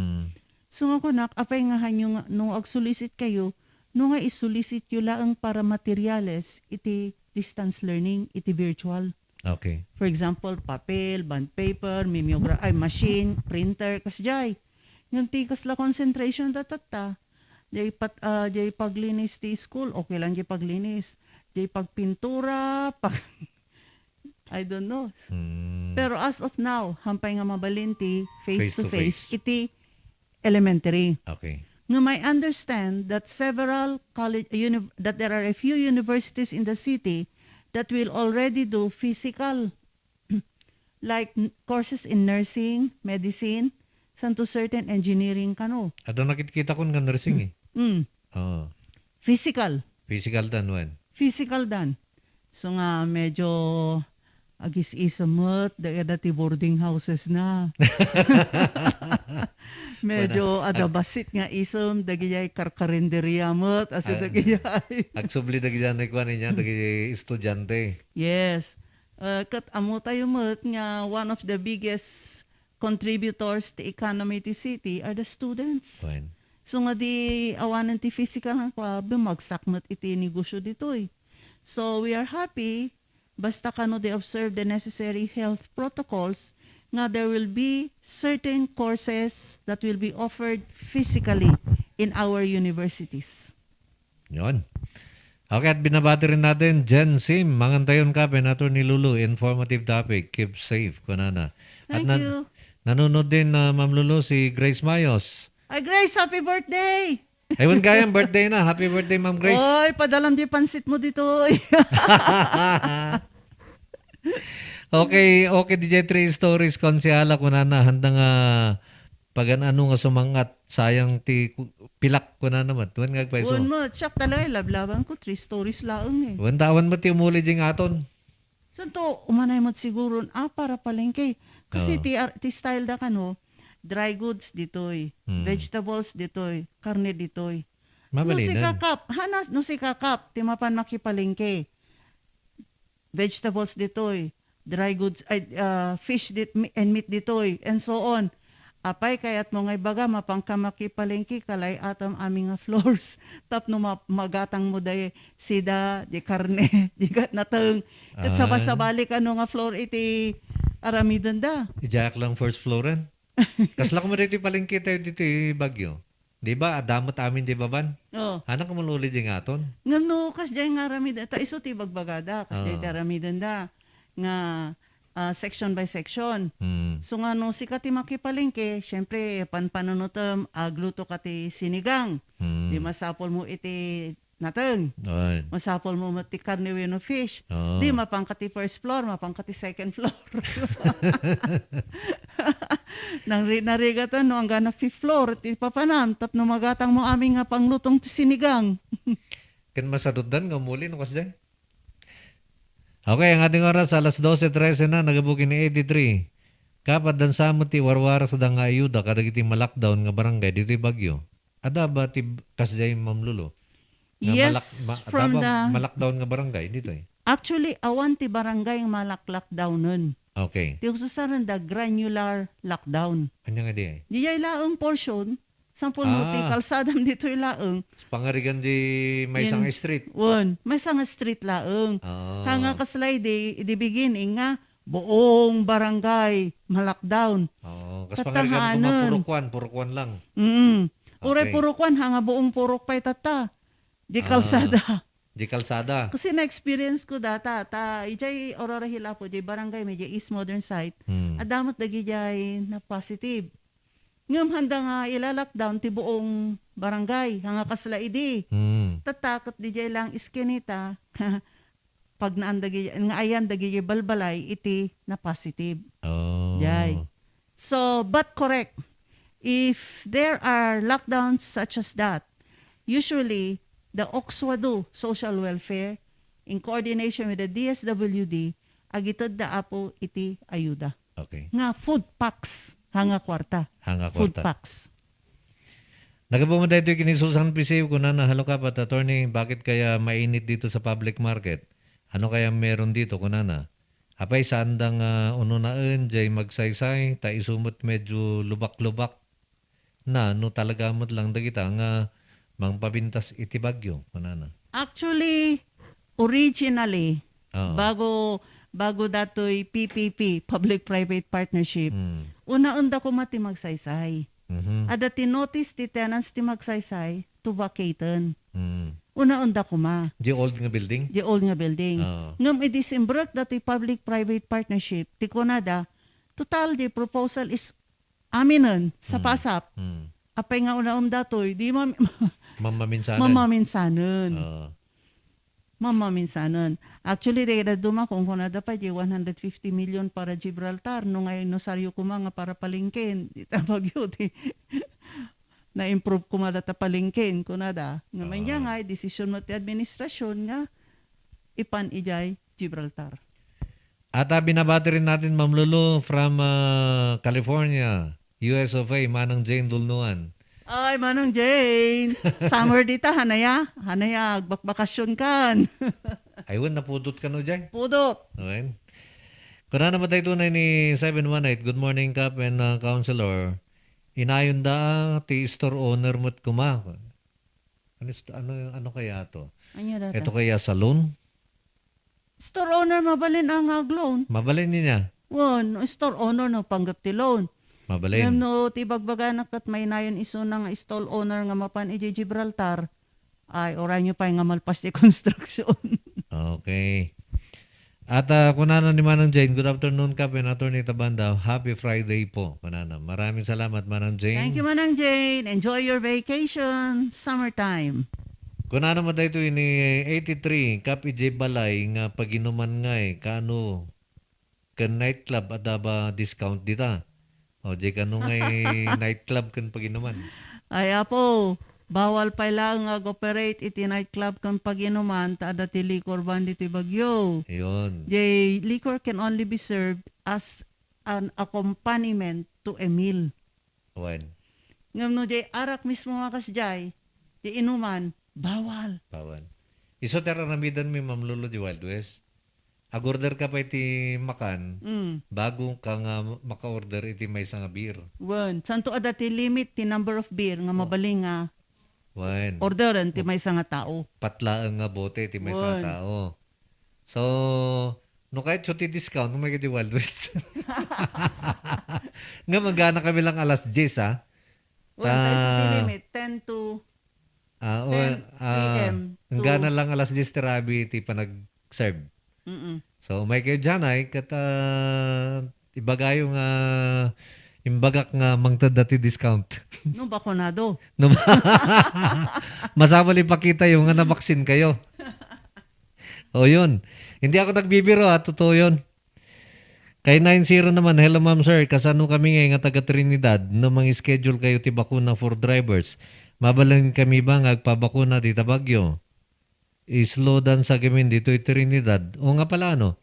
So nga kunak, apay nga hanyo nga, nung ag-solicit kayo, nung nga is-solicit yu laang para materials, iti distance learning, iti virtual. Okay. For example, papel, bond paper, machine, printer, kasjay. Yung tikas la concentration tatata. Jay paglinis ti school, okay lang jay paglinis. Jay pagpintura, I don't know. Pero as of now, hampay nga mabalinti face-to-face, iti elementary. Okay. Nga may understand that that there are a few universities in the city that will already do physical like courses in nursing, medicine, santo certain engineering kano. Ado nakikita ko nga nursing Oh. Physical. Physical dan wen. Physical dan. So nga medyo agis-isamot, dati boarding houses na. Medyo adabasit nga isam, dagiyay karkarinderya mot, aso dagiyay. Agsubli dagi dyan ko niya, dagi estudyante. Yes. Kat amo tayo mot nga one of the biggest contributors to economy ti city are the students. Fine. So nga di awanan ti physical nga kwa, bumagsak mot iti negosyo ditoy. So we are happy, basta kano they observe the necessary health protocols, nga there will be certain courses that will be offered physically in our universities. Yun. Okay, at binabati rin natin, Jen Sim, mangantayon ka, Penator ni Lulu, informative topic, keep safe, kunana. At Thank you. Nanonood din, Ma'am Lulu, si Grace Mayos. Ay, Grace, happy birthday! Ayun kayang birthday na. Happy birthday, Ma'am Grace. Oy, padalam di pansit mo dito. Okay, DJ 3 Stories, konsyala ko na handang pag-ano nga sumangat, sayang ti pilak ko na naman. Tuwan nga paiso. Uwan mo, siyak talaga, lablaban ko, 3 stories laang eh. Tawan mo ti umuli jing aton. Santo, umanay mo siguro, para palengke. Kasi ti style da kano, dry goods ditoy, vegetables ditoy, karne ditoy. Mabali na. No si kakap, timapan makipalengke. Vegetables ditoy, dry goods, fish and meat ditoy, and so on. Apay kayat mo ngay baga, mapangka makipalengke, kalay atam aming floors. Tap no magatang mo day sida, di karne, di gat natang. Kat sabas-sabali ka no nga floor iti aramidan da. Ijak lang first floor rin. Kasla ko mo dito palengke tayo dito Bagyo. Di ba? Adamot amin di baban? Oh. Hanang ko maluli ding aton? Nga no, kas dyan nga aramidan. Ta iso ti bagbagada, kas dyan aramidan da. Nga section by section. So nga no, si kati makipalengke, syempre panpananutam, agluto kati sinigang. Di masapol mo iti nateng. Masapol mo mati karne weno fish. Di mapangkati first floor, mapangkati second floor. Narigatan no, ang gana fifth floor, ti papanam, tap no magatang mo aming nga panglutong sinigang. Kan masadudan nga muli no kasi. Okay, ang ating oras alas 12:13 na nagabukin ni 83. Kapad dan sa mo ti warwara sa dang ayuda kadagiti ma-lockdown nga barangay dito Bagyo. Ada ba ti kasjay Ma'am Lulu? Yes, from the ma-lockdown nga barangay dito Actually, awan ti barangay ang malak-lockdown nun. Okay. Ti ususaran da granular lockdown. Ano nga di Di ay laang portion, sampul mo ti kalsadam dito yung laang. Pangarigan di may isang street. May isang street laang. Hanga kaslay di beginning nga, buong barangay malakdown. Kas pangarigan ko purukwan lang. Uray purukwan, hanga buong purok pa'y tata. Di kalsada. Di kalsada. Kasi na-experience ko data, ijay Aurora Hilapo, jay barangay, medyo East Modern Site, adamot dagi jay na positive. Ngam handa nga ilalockdown ti buong barangay, hanga kaslaidi. Tatakot di jay lang iskinita, pag naandagi, nga ayan dagi jay balbalay, iti na positive. Jay. So, but correct, if there are lockdowns such as that, usually, the Oxwado Social Welfare, in coordination with the DSWD, agitod da apo iti ayuda. Okay. Nga food packs, hanga kwarta. Food packs. Nagabuma dito kini Susan Piseo ko na halokapat attorney, bakit kaya mainit dito sa public market? Ano kaya meron dito kunana? Apay saan dang uno na jay magsaysay, ta isumot medyo lubak-lubak na no talaga mo't lang dagita nga mangpabintas iti bagyo kunana. Actually, originally, Oo. bago datoy PPP, Public-Private Partnership, una-unda ko mati magsaysay. Mhm. Ada ti-notice ti tenants ti magsaysay to vacaten. Mm. Una-unda ko ma. Di old nga building? Di old nga building. Oo. Ngam i-December datoy Public-Private Partnership, ti kunada, total di proposal is aminan sa PASAP. Mm. Apay nga una-unda toy, di Mamaminsanan. mamaminsanan. Oo. Mamaminsanan. Actually, dahil duma kung kunada pa, di 150 million para Gibraltar, no ngayon no saryo ko mga para palingkin. Di tabag yun. Na-improve ko mga data palingkin, kunada. Ngayon niya nga, desisyon mo ti administrasyon nga, ipan ijay Gibraltar. At binabati rin natin Ma'am Lulu from California, US of A, Manang Jane Dulnuan. Ay, Manong Jane, summer dita, hanaya, bakbakasyon kan. Ayun, napudot ka no dyan. Pudot. Okay. Kung na naman tayo tunay ni 718, good morning Kap and Counselor. Inayon da ti store owner mo't kuma. Ano kaya to? Anya data? Ito kaya salon? Store owner mabalin ang loan. Mabalin niya. One, store owner no panggap ti loan. Mabalin. Ngam no tibagbaga kat may nayon iso ng stall owner nga mapan iji Gibraltar. Ay, oray nyo pa nga malpas ti construction. Okay. At kunana ni Manang Jane, good afternoon Kap and Attorney Tabanda. Happy Friday po. Kunana. Maraming salamat Manang Jane. Thank you, Manang Jane. Enjoy your vacation. Summertime. Kunana mo dito ini 83 Kap ije balay nga paginuman nga kano kan nightclub at ba discount dita. O di kano nga nightclub kan paginuman. Ay, apo, bawal pa lang operate iti nightclub kan paginuman ta dati liquor ban diti Bagyo. Ayun. The liquor can only be served as an accompaniment to a meal. Wan. Ngam no jay arak mismo nga kasjay, di inuman, bawal. Pawan. Iso tera namidan mi Ma'am Lolo di Wild West. Agorder ka pa iti makan, bago ka nga maka-order iti may nga beer. Wan, santo adati limit ti number of beer nga mabaling nga Wan. orderan ti may nga tao. Patlaang nga bote iti may Wan. tao. So, no kahit ti discount, kung may kiti Wild West. Nga magana kami lang alas 10 ha. Wan, tayo sa ti limit, 10 to 10 p.m. Ang gana lang alas 10 tirabi iti panag-serve. So, may kayo dyan ay kat ibagayo nga imbagak nga mangtad dati discount. No, bakunado. No, masabal ipakita yung nga nabaksin kayo. O yun. Hindi ako nagbibiro totoo yun. Kay 90 naman, hello ma'am sir, kasano kami ngayon nga taga Trinidad na mga schedule kayo ti bakuna for drivers. Mabalang kami ba nga agpabakuna di Tabagyo? I-slow down sa gamin dito iti Trinidad. O nga pala no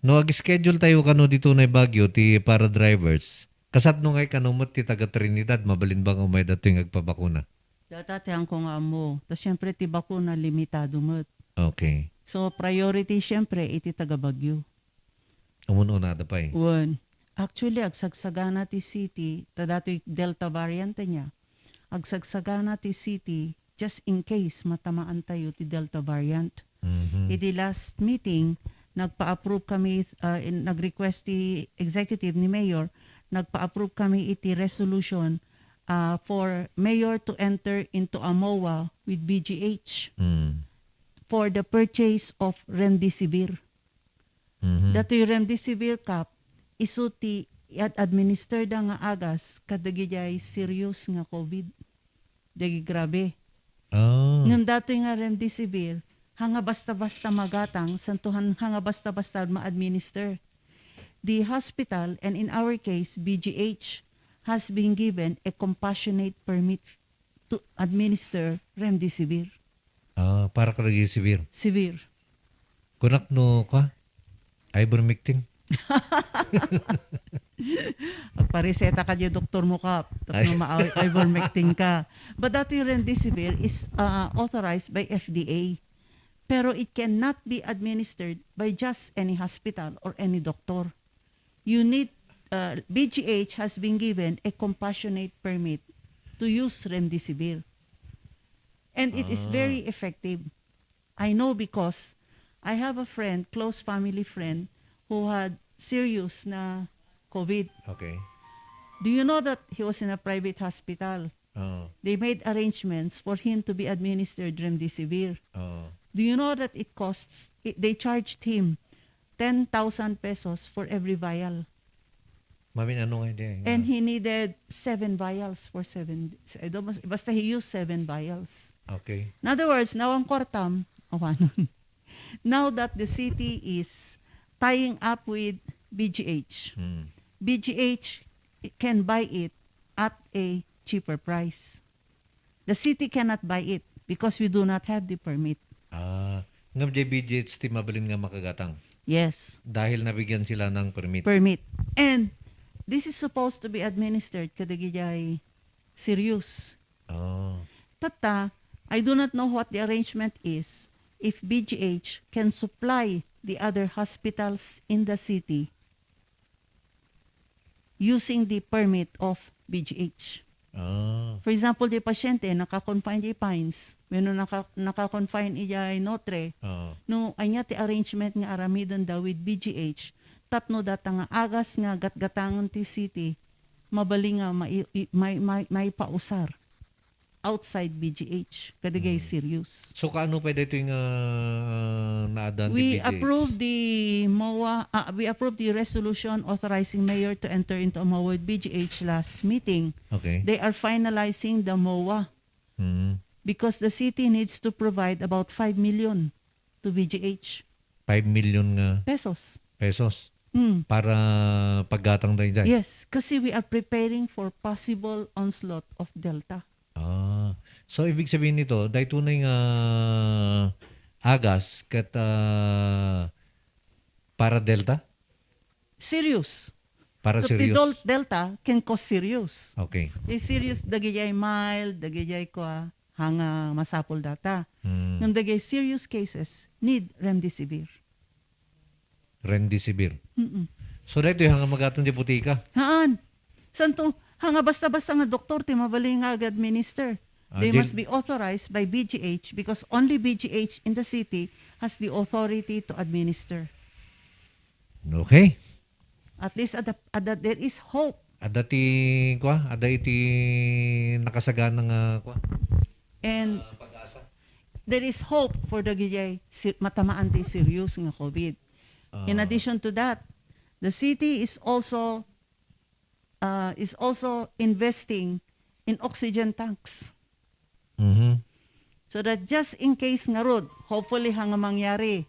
ag-schedule tayo kano dito na Bagyo ti para drivers. Kasat no ngay kanumot ti taga Trinidad, mabalin bang umay dato yung agpabakuna? Datatihan ko nga mo. Tapos syempre ti bakuna limitado mo. Okay. So priority syempre iti taga Bagyo. Umun-una da pa eh. One. Actually, agsagsagana ti city, tadato'y Delta variant niya. Agsagsagana ti city, just in case matamaan tayo ti Delta variant. Iti last meeting, nagpa-approve kami, nag-request ti executive ni Mayor, nagpa-approve kami iti resolution for Mayor to enter into a MOA with BGH for the purchase of Remdesivir. Dato'y Remdesivir Kap, isuti at administer da nga agas kadagijay serious nga COVID. Dagi grabe. Oh. Ngam dato'y nga Remdesivir, hanga basta-basta magatang, santuhan hanga basta-basta ma-administer. The hospital, and in our case, BGH, has been given a compassionate permit to administer Remdesivir. Para ka lagi severe. Severe. Kunak no ka? Ivermectin. Pareseta ka yung doktor mo ka, tapos ivermectin ka. But that remdesivir is authorized by FDA. Pero it cannot be administered by just any hospital or any doctor. You need, BGH has been given a compassionate permit to use remdesivir. And it is very effective. I know because I have a friend, close family friend, who had serious na COVID. Okay. Do you know that he was in a private hospital? Oo. They made arrangements for him to be administered remdesivir. Oo. Do you know that they charged him 10,000 pesos for every vial? Mamin, ano nga hindi? And he needed 7 vials for 7. Basta he used 7 vials. Okay. In other words, now ang kwartam, now that the city is tying up with BGH, BGH can buy it at a cheaper price. The city cannot buy it because we do not have the permit. Ngam JBGH ti mabalin nga makagatang. Yes, Dahil nabigyan sila ng permit. permit. And this is supposed to be administered kadigijay serious. Oh. Tata, I do not know what the arrangement is if BGH can supply the other hospitals in the city using the permit of BGH. For example, di pasyente naka-confine di Pines, when naka-confine ijay Notre, no anya ti arrangement nga aramidan daw with BGH, tapno data nga agas nga gatgatangan ti city, mabali nga may pausar outside BGH, kadigay serious. So kaano pwede ito yung naadan We ni BGH? approved the MOA, we approved the resolution authorizing mayor to enter into a MOA with BGH last meeting. Okay. They are finalizing the MOA because the city needs to provide about 5 million to BGH 5 million nga pesos. pesos para paggatang tayo dyan. Yes, kasi we are preparing for possible onslaught of Delta. So ibig sabihin nito, dahil tunay nga agas kat para Delta? Serious. Para So, serious? Delta can cause serious. Okay. Serious, dagijay mild, dagijay kwa hanga masapol data. Hmm. Nung dagay serious cases, need remdesivir. Remdesivir. So dahil ito yung hanga magatang di putika? Haan? Santo, hanga basta-basta nga doktor, ti mabali nga administer. They must be authorized by BGH because only BGH in the city has the authority to administer. Okay. At least there is hope. Ada iti nakasagana nga And there is hope for the gijay matamaan ti serious nga COVID. In addition to that, the city is also investing in oxygen tanks. So that just in case nga rod, hopefully hanga mangyari,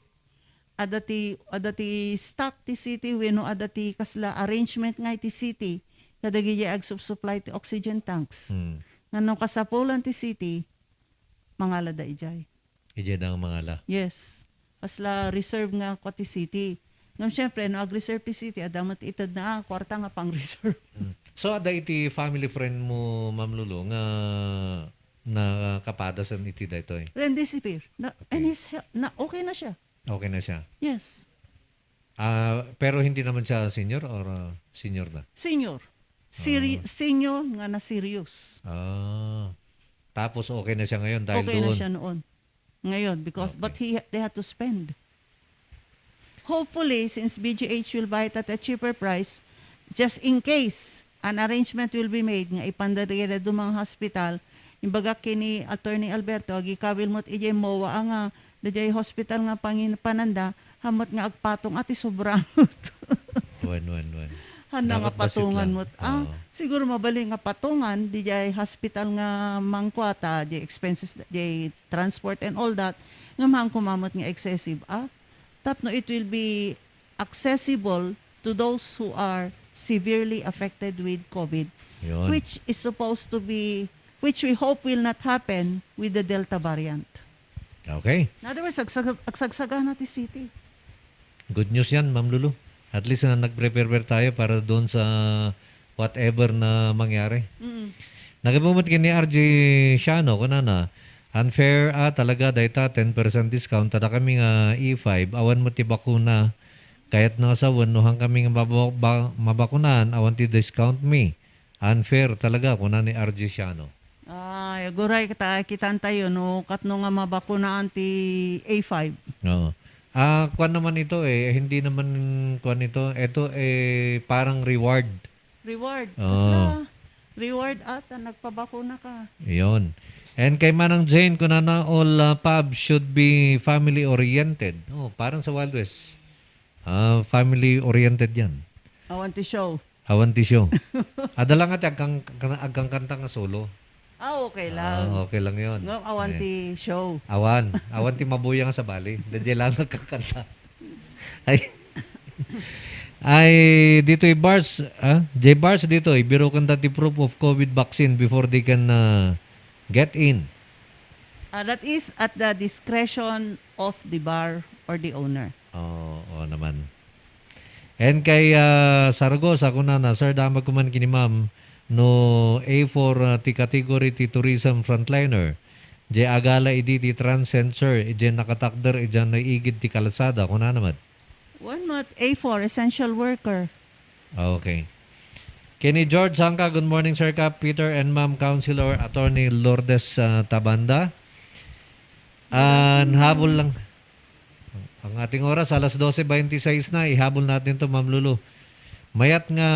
adati stock ti city wenno adati kasla arrangement nga ti city kadagiti ag supply ti oxygen tanks. Ngano kasapulan ti city mangala da ijay. Ijay da ang mangala. Yes. Kasla reserve nga ko ti city. Ngam syempre no ag reserve ti city adamat itad na kwarta nga pang reserve. So ada iti family friend mo Ma'am Lulu nga na kapadasan iti daytoy. Remdesivir. And okay na siya. Okay na siya. Yes. Pero hindi naman siya senior or senior na? Senior. Senior nga na serious. Tapos okay na siya ngayon dahil okay doon. na siya noon. Ngayon because but they had to spend. Hopefully since BGH will buy it at a cheaper price, just in case an arrangement will be made nga ipandarira do mga hospital, imbaga kini Attorney Alberto gikawil mo't ijay MOA nga dajay hospital nga pananda hamot nga agpatong ati sobramot. Wan. Handa nga Dapat basit patungan lang. mo't. Siguro mabali nga patungan dijay hospital nga mangkwata, di expenses, di transport and all that, nga kumamot nga excessive. Tapno it will be accessible to those who are severely affected with COVID, Yun. which is supposed to be, which we hope will not happen with the Delta variant. Okay. In other words, agsagsaga na ti city. Good news yan, Ma'am Lulu. At least nag-prepare tayo para doon sa whatever na mangyari. Nagabumot kini RJ Shano kunana. Unfair talaga data 10% discount tada kami nga E5 awan mo ti bakuna kahit na sa nuhang kami nga mabakunan awan ti discount me. Unfair talaga kunan ni RJ Shano. Ay, guray kita tayo no katno nga mabakunaan ti A5. Oo. Kuan naman ito hindi naman kuan ito. Ito parang reward. Reward. Oo. Basta reward ata nagpabakuna ka. Iyon. And kay Manang Jane, kung na all pubs should be family-oriented. Oh, parang sa Wild West. Family-oriented yan. Awan ti show. Awan ti show. Adala nga ti agkang kanta nga solo. Okay lang. Okay lang yun. No, awan ti show. Awan. Awan ti mabuya nga sa bali. Dadya lang nagkakanta. Ay, dito bars, J bars dito, biro kanta ti proof of COVID vaccine before they can get in. That is at the discretion of the bar or the owner. Oo naman. And kay Saragosa, kuna na, sir, damag ko man kini ma'am, no A4 ti category ti tourism frontliner. Di agala idi ti trans sensor, di nakatakder, di naigid ti kalasada, kuna naman. One month A4, essential worker. Okay. Kenny George Sangka, good morning Sir Cap, Peter and Ma'am Councilor Attorney Lourdes Tabanda. Habol lang. Ang ating oras, alas 12:26 na. Ihabol natin to Ma'am Lulu. Mayat nga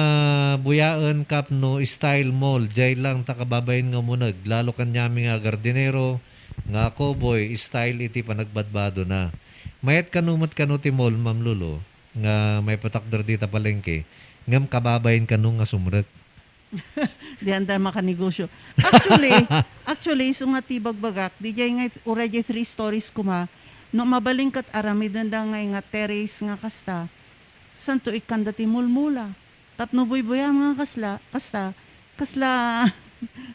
buyaan kap no style mall. Jay lang takababayin nga munag. Lalo kanyami nga gardinero. Nga cowboy, style iti panagbadbado na. Mayat kanumot kanuti mall, Ma'am Lulu. Nga may patakder dita palengke. Ngam kababayin ka nung nga sumrek. Di handa makanegosyo. Actually, so nga tibagbagak, di jay nga already 3 stories kuma, no mabaling kat aramidan da nga terrace nga kasta, santo ikanda ti mulmula. Tapno buy-buya nga kasla,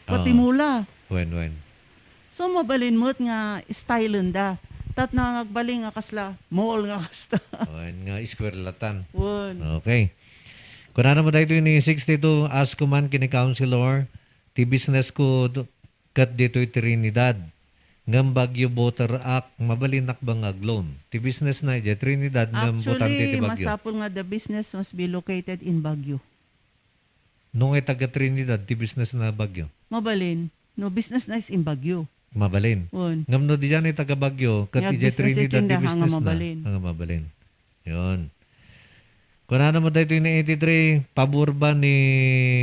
pati mula. When. So mabalin mo't nga style da. Tat na ngagbaling nga kasla, mall nga kasta. When nga square latan. Wan. Okay. Kung ano mo dito ni 62, ask ko man kini Councilor, ti business ko kat dito Trinidad. Ngam Bagyo Voter Act, mabalinak bang agloan? Ti business na ije, Trinidad, ngam botante ti Actually, Bagyo. masapol nga the business must be located in Baguio. Nung taga Trinidad, ti business na Bagyo. Mabalin. No, business na is in Baguio. Mabalin. Wan. Ngam no di dyan taga Bagyo, kat Nga ije business Trinidad, ti itinda, business hanga mabalin. na. Hanga mabalin. Yun. Kung ano mo dito ni 83, pabor ba ni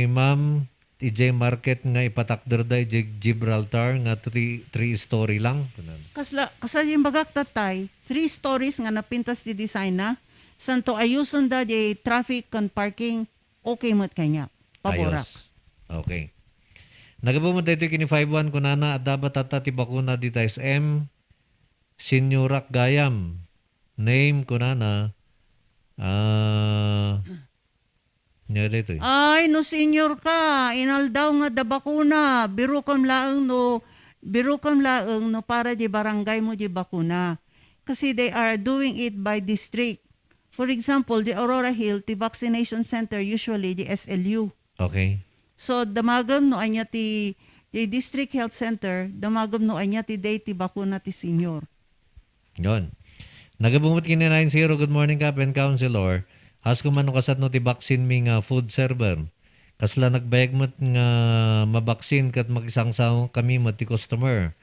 Ma'am EJ Market nga ipatakder da Gibraltar nga 3 story lang? Kasla yung bagak tatay, 3 stories nga napintas di design na, santo ayusan da di traffic and parking, okay mo't kanya. Paborak. Ayos. Okay. Nagabumod dito kini 51 kunana at dapat ti bakuna di tais M. Sinyorak Gayam. Name kunana. Nyari ito eh. Ay, no senior ka, inaldaw nga da bakuna, biro kam laeng no para di barangay mo di bakuna. Kasi they are doing it by district. For example, the Aurora Hill, the vaccination center, usually the SLU. Okay. So, damagam no anya ti district health center, damagam no anya ti day ti bakuna ti senior. Yun. Nagabumot kini 90, good morning Captain Councilor. Ask ko man kasat no ti vaccine mi nga food server. Kasla nagbayag mo nga mabaksin kat magisangsaw kami mo ti customer.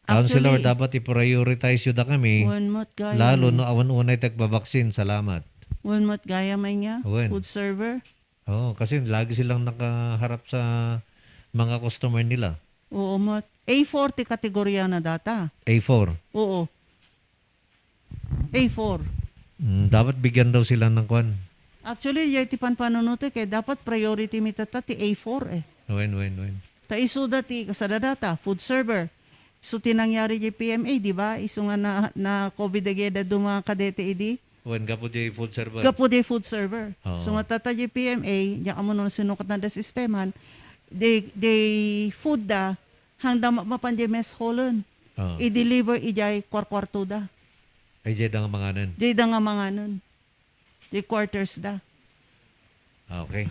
Councilor, Actually, dapat i-prioritize yun na kami. Lalo no awan unay tagbabaksin. Salamat. One month gaya may niya, Wen. food server. Oo, kasi lagi silang nakaharap sa mga customer nila. Oo, mot. A4 ti kategorya na data. A4. Oo. A4. Dapat bigyan daw sila ng kwan. Actually, yung tipan panunuto kay dapat priority mi tata ti A4 eh. When. Ta iso dati kasada data, food server. So tinangyari di PMA, di ba? Iso nga na COVID ageda duma kadete idi. When gapo di food server. Gapo di food server. Oo. So nga tata di PMA, diya amo no sinukat na da sisteman, they food da hanggang mapandi mes holon. Oo. I-deliver ijay kwarto da. Ay, dyan ang mga nun. Jay da nga mga nun. Di quarters da. Okay.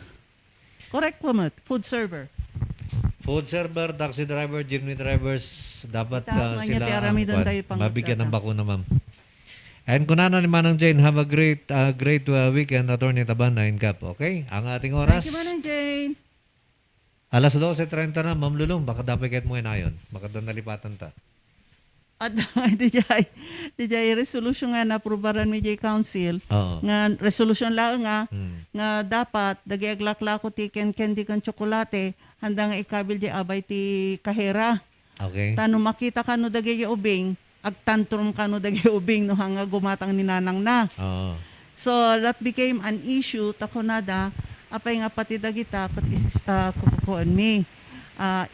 Correct po, Mat. Food server. Food server, taxi driver, jeepney drivers, dapat Tama niya, sila ti arami doon tayo pang- mabigyan ng bakuna, ma'am. And kunana ni Manang Jane, have a great weekend, Attorney Tabana in Cap. Okay? Ang ating oras, Thank you, Manang Jane. alas 12:30 na, Ma'am Lulong. Baka dapat kahit mo inayon. Baka doon nalipatan ta. At dijay resolution nga na aprobaran mi jay council Oo. nga resolution lang nga Hmm. nga dapat dagiaglakla ko ti candy kan tsokolate handa nga ikabil jay abay ti kahera. Okay? Tano makita kano dagi ubing agtantrum kano dagi ubing no hanga gumatang ni nanang na. Oo. So that became an issue takonada apay nga pati dagita kat kukukuan mi.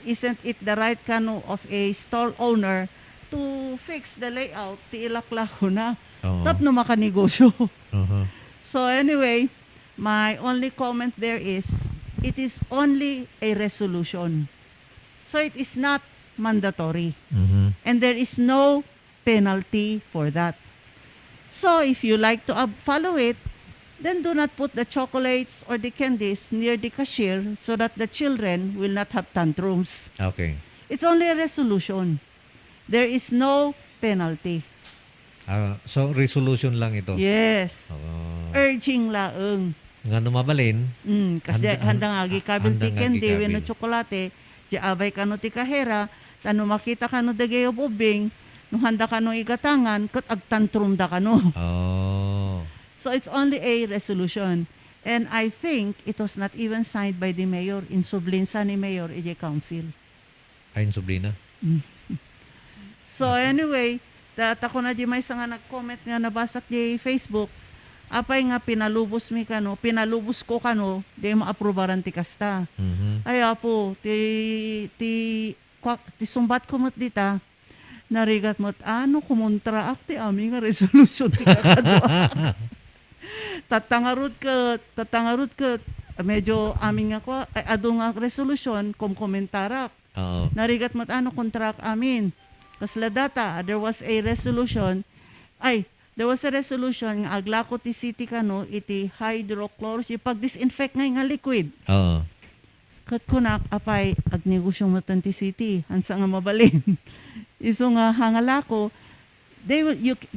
Isn't it the right kano of a stall owner to fix the layout ti ilakla ko na Oo. tapno makanegosyo. Uh-huh. So anyway, my only comment there is it is only a resolution. So it is not mandatory. Mhm. And there is no penalty for that. So if you like to follow it, then do not put the chocolates or the candies near the cashier so that the children will not have tantrums. Okay. It's only a resolution. There is no penalty. So, resolution lang ito. Yes. Oo. Urging laeng. Nga numabalin, Kasi Handa- handa nga kabil ti handa nga candy gikabil. wenno tsokolate, di abay kano ti kahera, tano makita kano dagay ubing, no handa kano igatangan, kat agtantrum da kano. oh. So it's only a resolution. And I think it was not even signed by the mayor in Sublinsa ni Mayor EJ Council. Ayun, Sublina. So anyway, ako na di may nga nag-comment nga nabasak di Facebook, apay nga pinalubos mi kano, pinalubos ko kano, di maaprobaran ti kasta. Mhm. Ay apo, ti sumbat ko mo't dita, narigat mo't, ano, kumontra akti aming nga resolution ti kakadwa. tatangarud ka, medyo aming nga ko, ay ado nga resolution, komentarak. Oo. Narigat mo't, ano, kontrak amin. Kasla data, there was a resolution nga aglako ti city kano, iti hydrochlorous, pag-disinfect nga liquid. Oo. Kat kunak apay agnegosyo mo ti city hansa nga mabalin. Iso nga hangalako the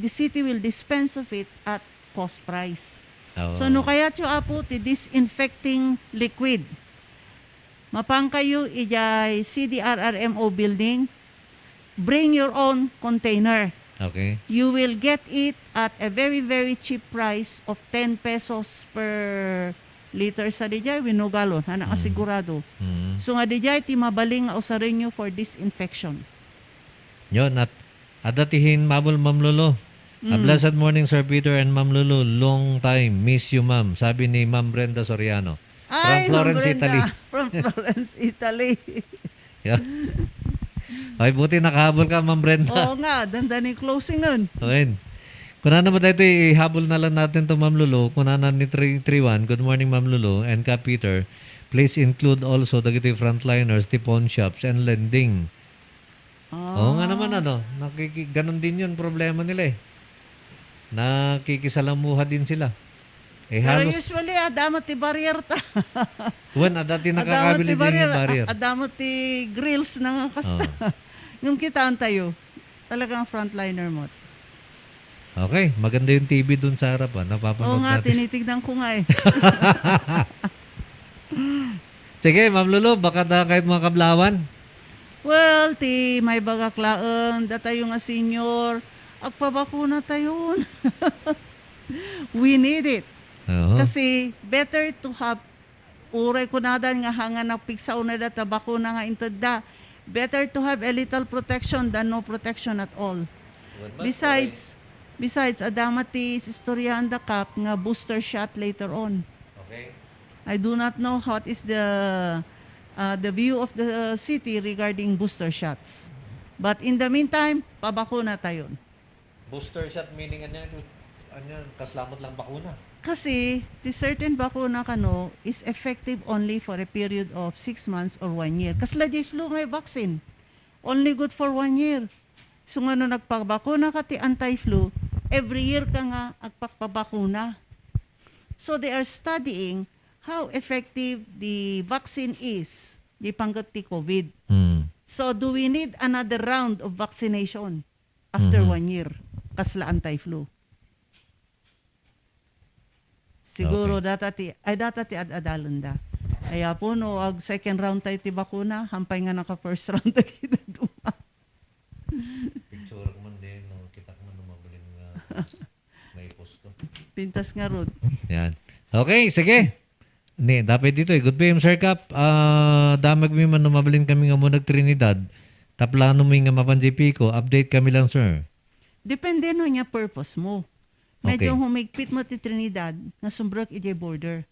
city will dispense of it at cost price. Oo. So no kaya tyo apo ti disinfecting liquid. Mapang kayo ijay CDRRMO building, bring your own container. Okay. You will get it at a very very cheap price of 10 pesos per liter sa dijay winugalon hana asigurado. Mhm. So nga dijay ti mabaling nga usarin nyo for disinfection. Yun, at adatihin Mabul Ma'am Lolo. A blessed morning, Sir Peter and Ma'am Lolo. Long time. Miss you, Ma'am. Sabi ni Ma'am Brenda Soriano. Ay, From Florence, Ma'am Brenda, Italy. From Florence, Italy. Yeah. Ay, buti nakahabol ka, Ma'am Brenda. Oo nga, dandani closing nun. Okay. Kung na naman tayo ihabol na lang natin to Ma'am Lulu. Kung na ni 331, good morning Ma'am Lulu and Ka Peter. Please include also the frontliners, the pawn shops and lending. Oo nga naman ganon din yun problema nila eh. Nakikisalamuha din sila. Eh Pero halos, usually, adamot ti barrier ta. dati nakakabili din yung barrier. Adamot ti grills na nga kasta. Yung kitaan tayo, talagang frontliner mo. Okay, maganda yung TV dun sa harap napapanood Oo nga, natin. tinitignan ko nga eh. Sige, Ma'am Lulu, baka kahit mga kablawan. Well, ti may bagaklaan, datayo nga senior, agpabakuna tayo. We need it. Oo. Kasi better to have uray kunadan nga hanga napiksaw na data bakuna nga intadda. Better to have a little protection than no protection at all. Besides adamati istoryahan da kap nga booster shot later on. Okay. I do not know what is the view of the city regarding booster shots. But in the meantime, pabakuna tayo. Booster shot meaning kaslamot lang bakuna. Kasi, the certain bakuna kano is effective only for a period of 6 months or 1 year. Kasi di flu nga vaccine. Only good for 1 year. So nga no nagpabakuna ka ti anti-flu, every year ka nga agpakpabakuna. So they are studying how effective the vaccine is, di panggat ti COVID. So do we need another round of vaccination after 1 year? Kasla anti-flu. Siguro data ti ad-adalon da. Kaya po no, ag second round tayo ti bakuna, hampay nga naka first round tayo kita duma. Picture ko man din, no? Kita ko man mabiling may post ko. Pintas nga rod. Yan. Okay, sige. Ni, dapat dito eh. Good PM, Sir Cap. Damag mi man mabiling kami nga mo nag-Trinidad. Taplano mi nga mapanji Pico. Update kami lang, sir. Depende no niya purpose mo. Medyo Okay. humigpit mo ti Trinidad na sumbrok iti border.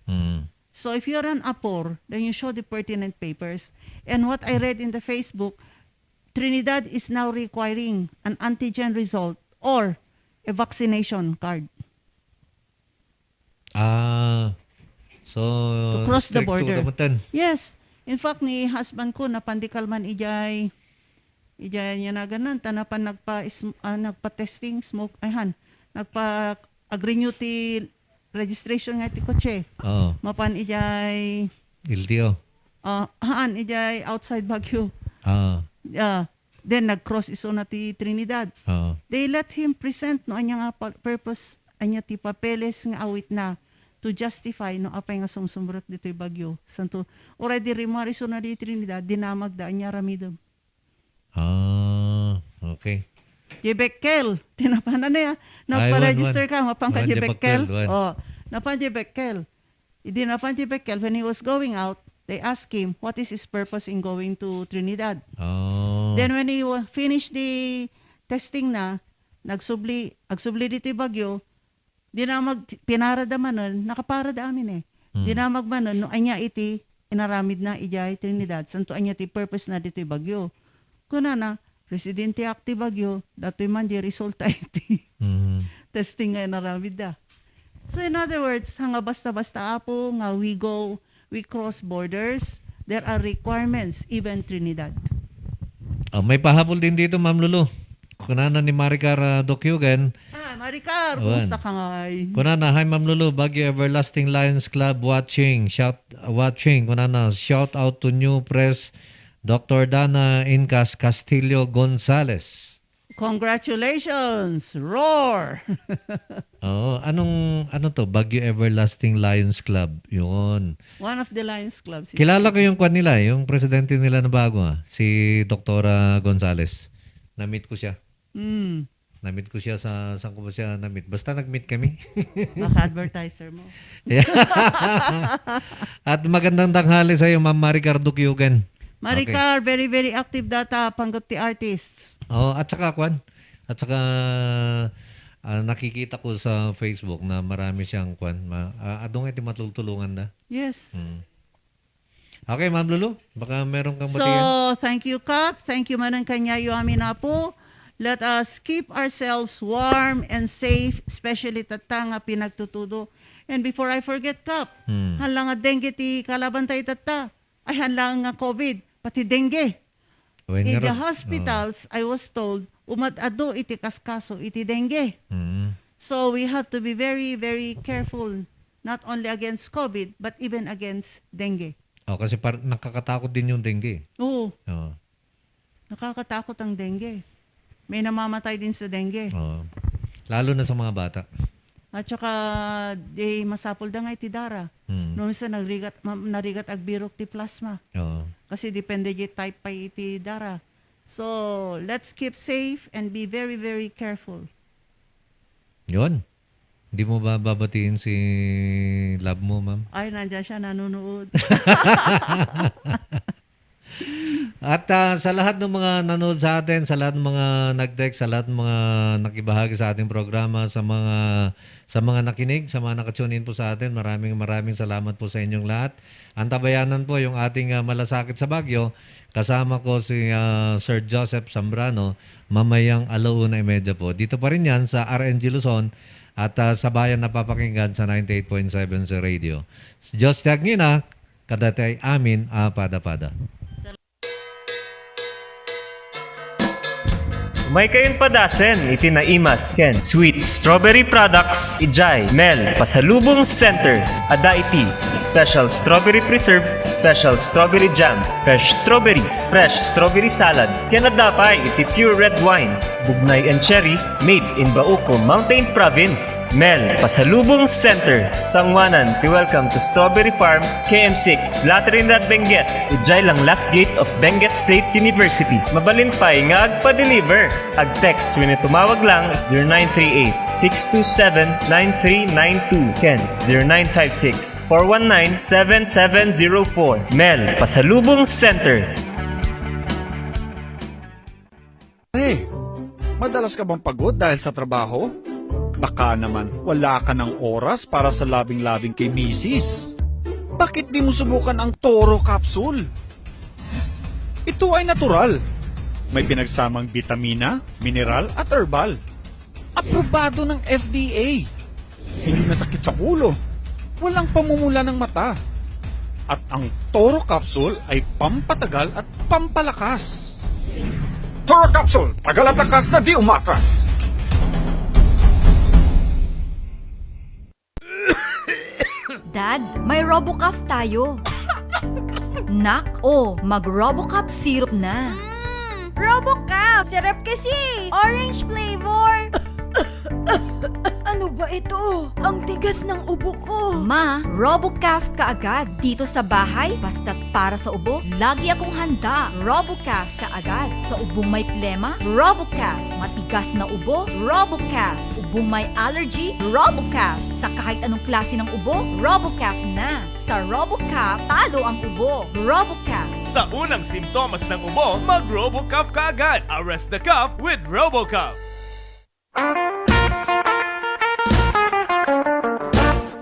So if you're an APOR, then you show the pertinent papers. And what I read in the Facebook, Trinidad is now requiring an antigen result or a vaccination card. So, To cross the strict border. to damutan. Yes. In fact, ni husband ko, napandikal man ijay niya na ganan, tanapan nagpa-testing, smoke, nagpa-renew ti registration nga ti kotse. Oo. Mapan ijay, LTO. ijay outside Baguio. Then nag-cross iso na ti Trinidad. Oo. They let him present no anya nga purpose, anya ti papeles nga awit na to justify no apay nga sumsumbrek dito'y Baguio. Santo, already rimariso na di Trinidad, dinamag da anya ramidom. Okay. Jebekkel, tinapanan na ya. Nagpa-register ka, mapang ka Wan, Jebekkel. Jebekkel, wan. Napan Jebekkel. Hindi napan Jebekkel, when he was going out, they asked him, what is his purpose in going to Trinidad? Then when he finished the testing na, agsubli dito yung Baguio, pinarada nakaparada amin eh. Dinamagmanon, no anya iti, inaramid na ijay Trinidad, santo anya ti purpose na dito yung Baguio. Kuna na, Presidente Akti Baguio, dato'y man di resulta iti. Testing nga inaramid da. So in other words, hanga basta-basta apo nga we cross borders, there are requirements, even Trinidad. May pahabol din dito, Ma'am Lulu. Kunana ni Maricar Dokyugan. Maricar, Awan. kumusta ka nga ay? Kunana, hi Ma'am Lulu, Baguio Everlasting Lions Club watching. Kunana, shout out to new press, Dr. Dana Incas Castillo Gonzales. Congratulations! Roar! Ano to? Baguio Everlasting Lions Club. Yun. One of the Lions Clubs. Kilala ko yung kwan nila, yung presidente nila na bago, si Dr. Gonzales. Na-meet ko siya. Na-meet ko siya saan ko ba siya na-meet? Basta nag-meet kami. Baka advertiser mo. At magandang tanghali sa iyo, Ma'am Maricar Dukyugan. Maricar, very, very active data, panggap ti artists. At saka kwan. At saka nakikita ko sa Facebook na marami siyang kwan. Adong iti matultulungan na. Yes. Okay, Ma'am Lulu. Baka meron kang So, batigan. thank you, Kap. Thank you, Manang Kanyayo amin na po. Let us keep ourselves warm and safe, especially tatanga pinagtutudo. And before I forget, Kap, halang nga dengue ti kalaban tayo tata. Ay halang nga COVID, pati dengue. In the hospitals, I was told, umadado iti kaskaso iti dengue. So we have to be very, very careful, not only against COVID, but even against dengue. Kasi nakakatakot din yung dengue. Oo. Oo. Nakakatakot ang dengue. May namamatay din sa dengue. Oo. Lalo na sa mga bata. At saka, masapol da nga iti dara. No, minsan narigat agbirok ti plasma. Oo. Kasi depende di type pa iti dara. So, let's keep safe and be very, very careful. Yun. Hindi mo ba babatiin si love mo, ma'am? Ay, nandiyan siya, nanonood. At sa lahat ng mga nanood sa atin, sa lahat ng mga nag-text, sa lahat ng mga nakibahagi sa ating programa, sa mga nakinig, sa mga nakatune in po sa atin, maraming salamat po sa inyong lahat. Antabayanan po yung ating malasakit sa Baguio. Kasama ko si Sir Joseph Zambrano, mamayang 1:30 po. Dito pa rin yan sa RNG Luzon at sa bayan napapakinggan sa 98.7 sa radio. Diyos tiyag nina, kadatay amin, pada-pada. May kayon padasen, itinaimas, Ken. Sweet Strawberry Products, Ijay, Mel, Pasalubong Center, Adaiti, Special Strawberry Preserve, Special Strawberry Jam, Fresh Strawberries, Fresh Strawberry Salad, Kenadapay, iti Pure Red Wines, Bugnay and Cherry, made in Bauco, Mountain Province, Mel, Pasalubong Center, Sangwanan, welcome to Strawberry Farm, KM6, Latrinidad, Benguet, Ijay lang last gate of Benguet State University. Mabalintay nga agpa-deliver. Ag-text when tumawag lang 0938-627-9392. Ken, 0956-419-7704. Mel, Pasalubong Center. Hey, madalas ka bang pagod dahil sa trabaho? Baka naman wala ka ng oras para sa labing-labing kay Mrs. Bakit di mo subukan ang Toro Capsule? Ito ay natural. May pinagsamang bitamina, mineral at herbal. Aprobado ng FDA. Hindi masakit sa ulo. Walang pamumula ng mata. At ang Toro Capsule ay pampatagal at pampalakas. Toro Capsule, tagal at lakas na di umatras. Dad, may RoboCaf tayo. Nak, mag-RoboCaf syrup na. RoboCaf! Sarap kasi! Orange flavor! Ano ba ito? Ang tigas ng ubo ko. Ma, RoboCaf kaagad. Dito sa bahay, basta't para sa ubo, lagi akong handa. RoboCaf kaagad. Sa ubong may plema, RoboCaf. Matigas na ubo, RoboCaf. Ubong may allergy, RoboCaf. Sa kahit anong klase ng ubo, RoboCaf na. Sa RoboCaf, talo ang ubo. RoboCaf. Sa unang simptomas ng ubo, mag-RoboCaf ka agad. Arrest the cough with RoboCaf.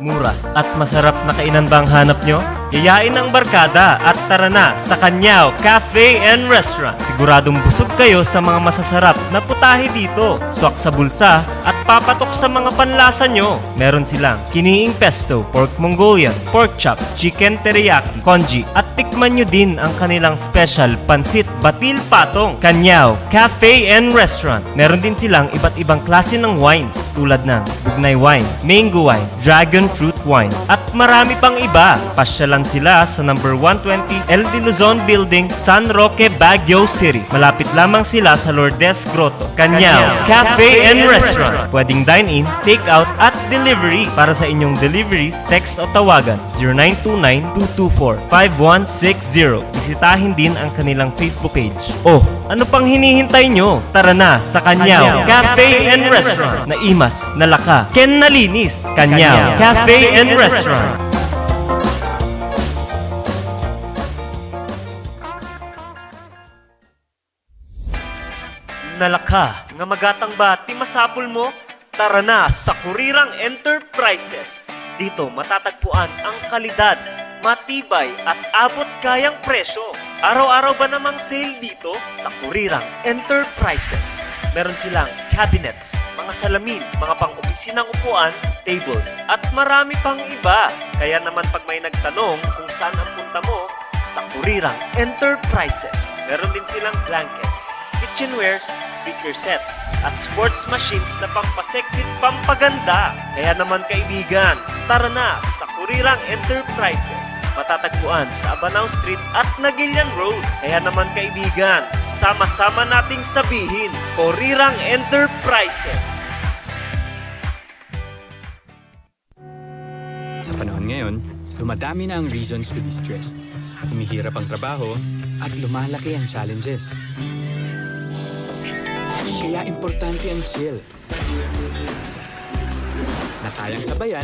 Mura at masarap na kainan ba ang hanap nyo? Yayain ang barkada at tara na sa Kanyao Cafe and Restaurant. Siguradong busog kayo sa mga masasarap na putahe dito. Swak sa bulsa at papatok sa mga panlasa nyo. Meron silang kiniing pesto, pork Mongolian, pork chop, chicken teriyaki, congee at tikman nyo din ang kanilang special pansit batil patong. Kanyao Cafe and Restaurant. Meron din silang iba't ibang klase ng wines tulad ng bugnay wine, mango wine, dragon fruit wine at marami pang iba. Pasya lang sila sa number 120 El de Luzon Building, San Roque, Baguio City. Malapit lamang sila sa Lourdes Grotto. Kanyao Cafe and Restaurant. Pwedeng dine-in, take-out at delivery. Para sa inyong deliveries, text o tawagan 0929-224-5160. Bisitahin din ang kanilang Facebook page. Ano pang hinihintay nyo? Tara na sa Kanyao Cafe and Restaurant. Naimas, nalaka, ken nalinis. Kanyao Cafe and Restaurant. Nalaka, nga magatang ba ti masapul mo? Tara na sa Kurirang Enterprises. Dito matatagpuan ang kalidad, matibay at abot kayang presyo. Araw-araw ba namang sale dito sa Kurirang Enterprises? Meron silang cabinets, mga salamin, mga pang-opisinang upuan, tables, at marami pang iba. Kaya naman pag may nagtanong kung saan ang punta mo, sa Kurirang Enterprises. Meron din silang blankets, kitchenwares, speaker sets, at sports machines na pampasexy at pampaganda. Kaya naman kaibigan, tara na sa Kurirang Enterprises. Matatagpuan sa Abanao Street at Nagilian Road. Kaya naman kaibigan, sama-sama nating sabihin, Kurirang Enterprises. Sa panahon ngayon, dumadami na ang reasons to be stressed. Humihirap ang trabaho at lumalaki ang challenges. Kaya importante ang chill. Na kayang sabayan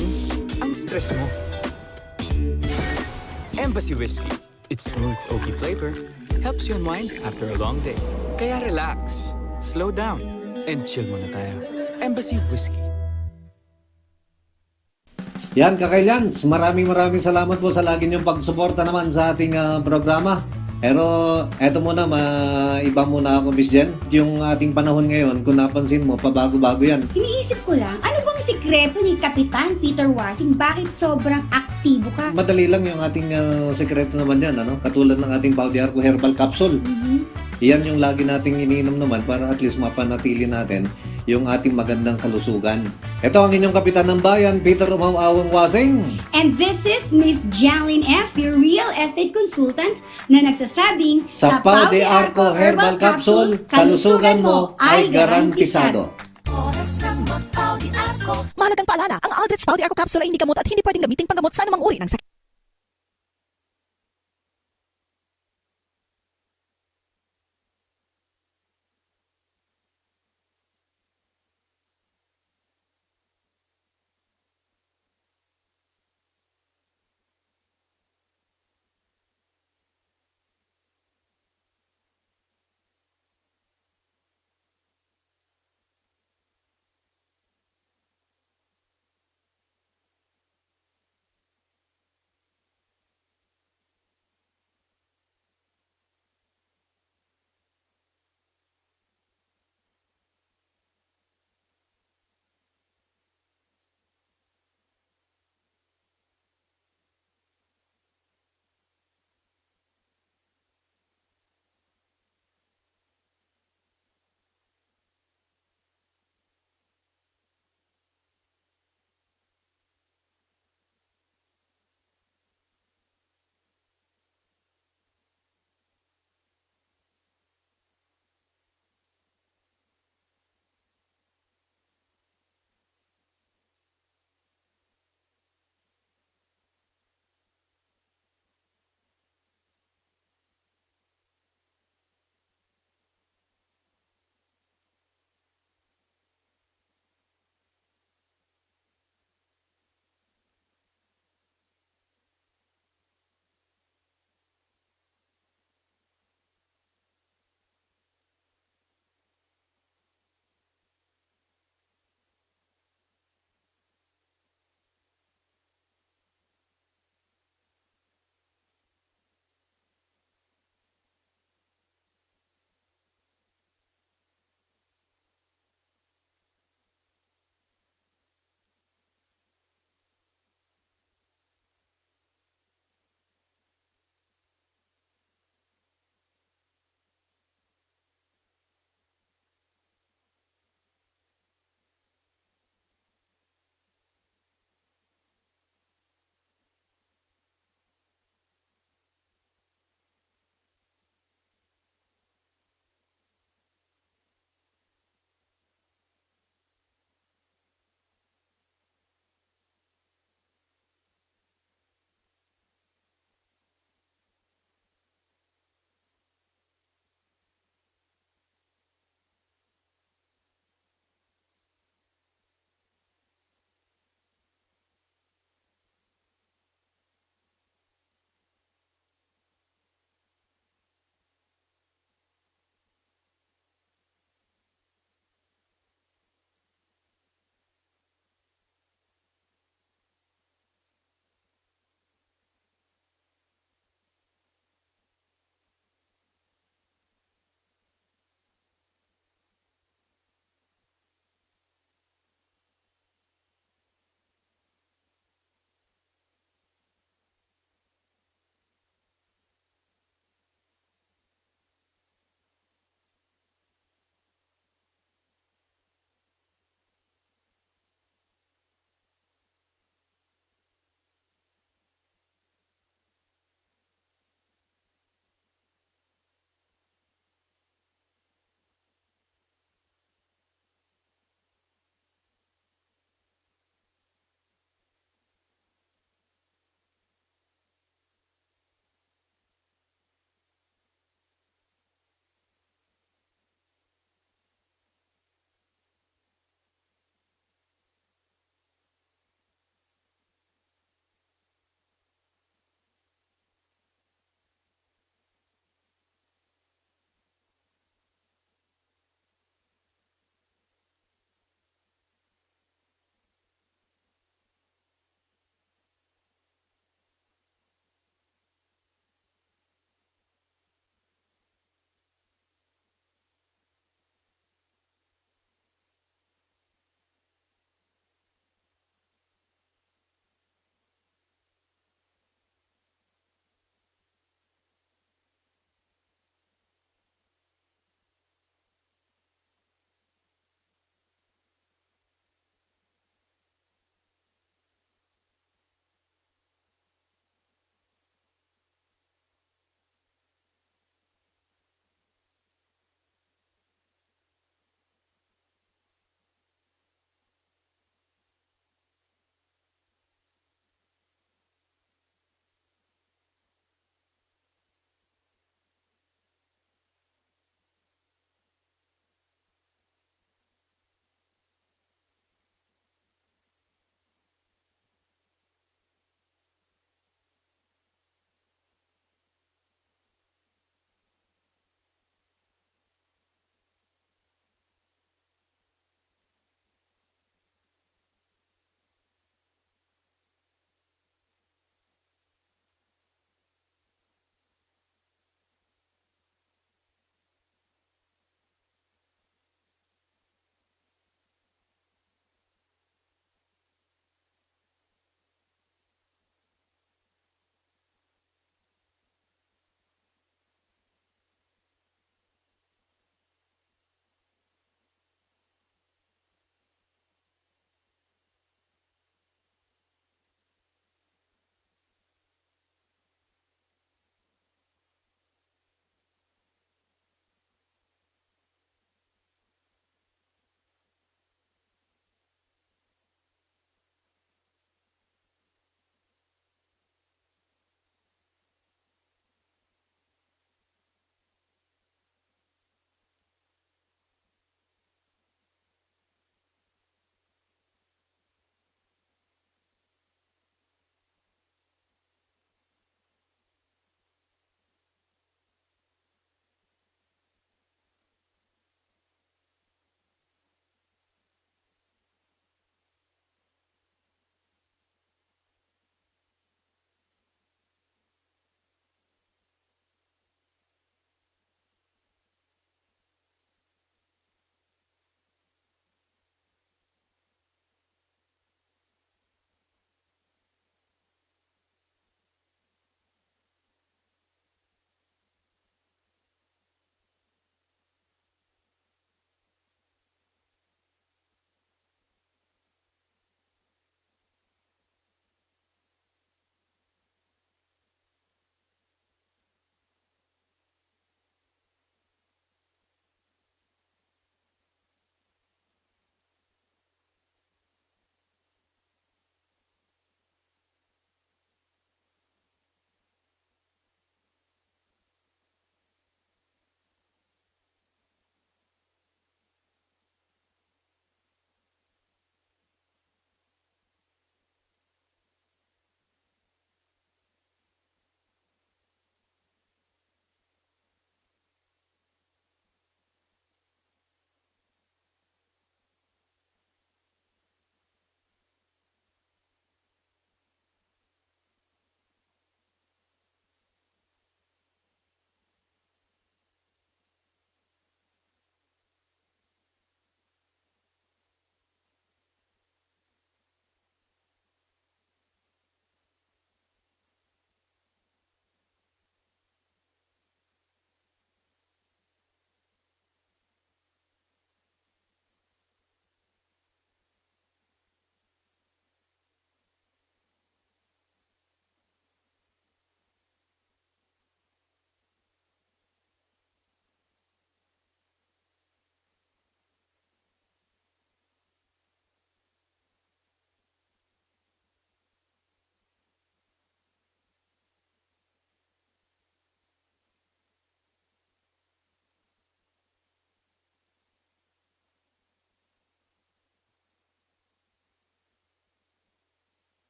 ang stress mo. Embassy Whiskey. Its smooth, oaky flavor helps you unwind after a long day. Kaya relax, slow down, and chill muna tayo. Embassy Whiskey. Yan, Kakailans, maraming salamat po sa lagi niyong pagsuporta naman sa ating programa. Pero eto muna, iba muna ako, Miss Jen. Yung ating panahon ngayon, kung napansin mo, pabago-bago yan. Iniisip ko lang, ano bang sikreto ni Kapitan Peter Wasing? Bakit sobrang aktibo ka? Madali lang yung ating sekreto naman yan, ano? Katulad ng ating Baudiarco Herbal Capsule. Iyan yung lagi nating iniinom naman para at least mapanatili natin yung ating magandang kalusugan. Ito ang inyong kapitan ng bayan, Peter Umawawang Wasing. And this is Miss Janlyn F., your real estate consultant, na nagsasabing, Sa Pau de Arco Herbal Capsule, kalusugan mo ay garantisado. Mahalagang paalala, ang Aldrich Pau de Arco Capsule ay hindi gamot at hindi pwedeng gamitin panggamot sa anumang uri ng sakit.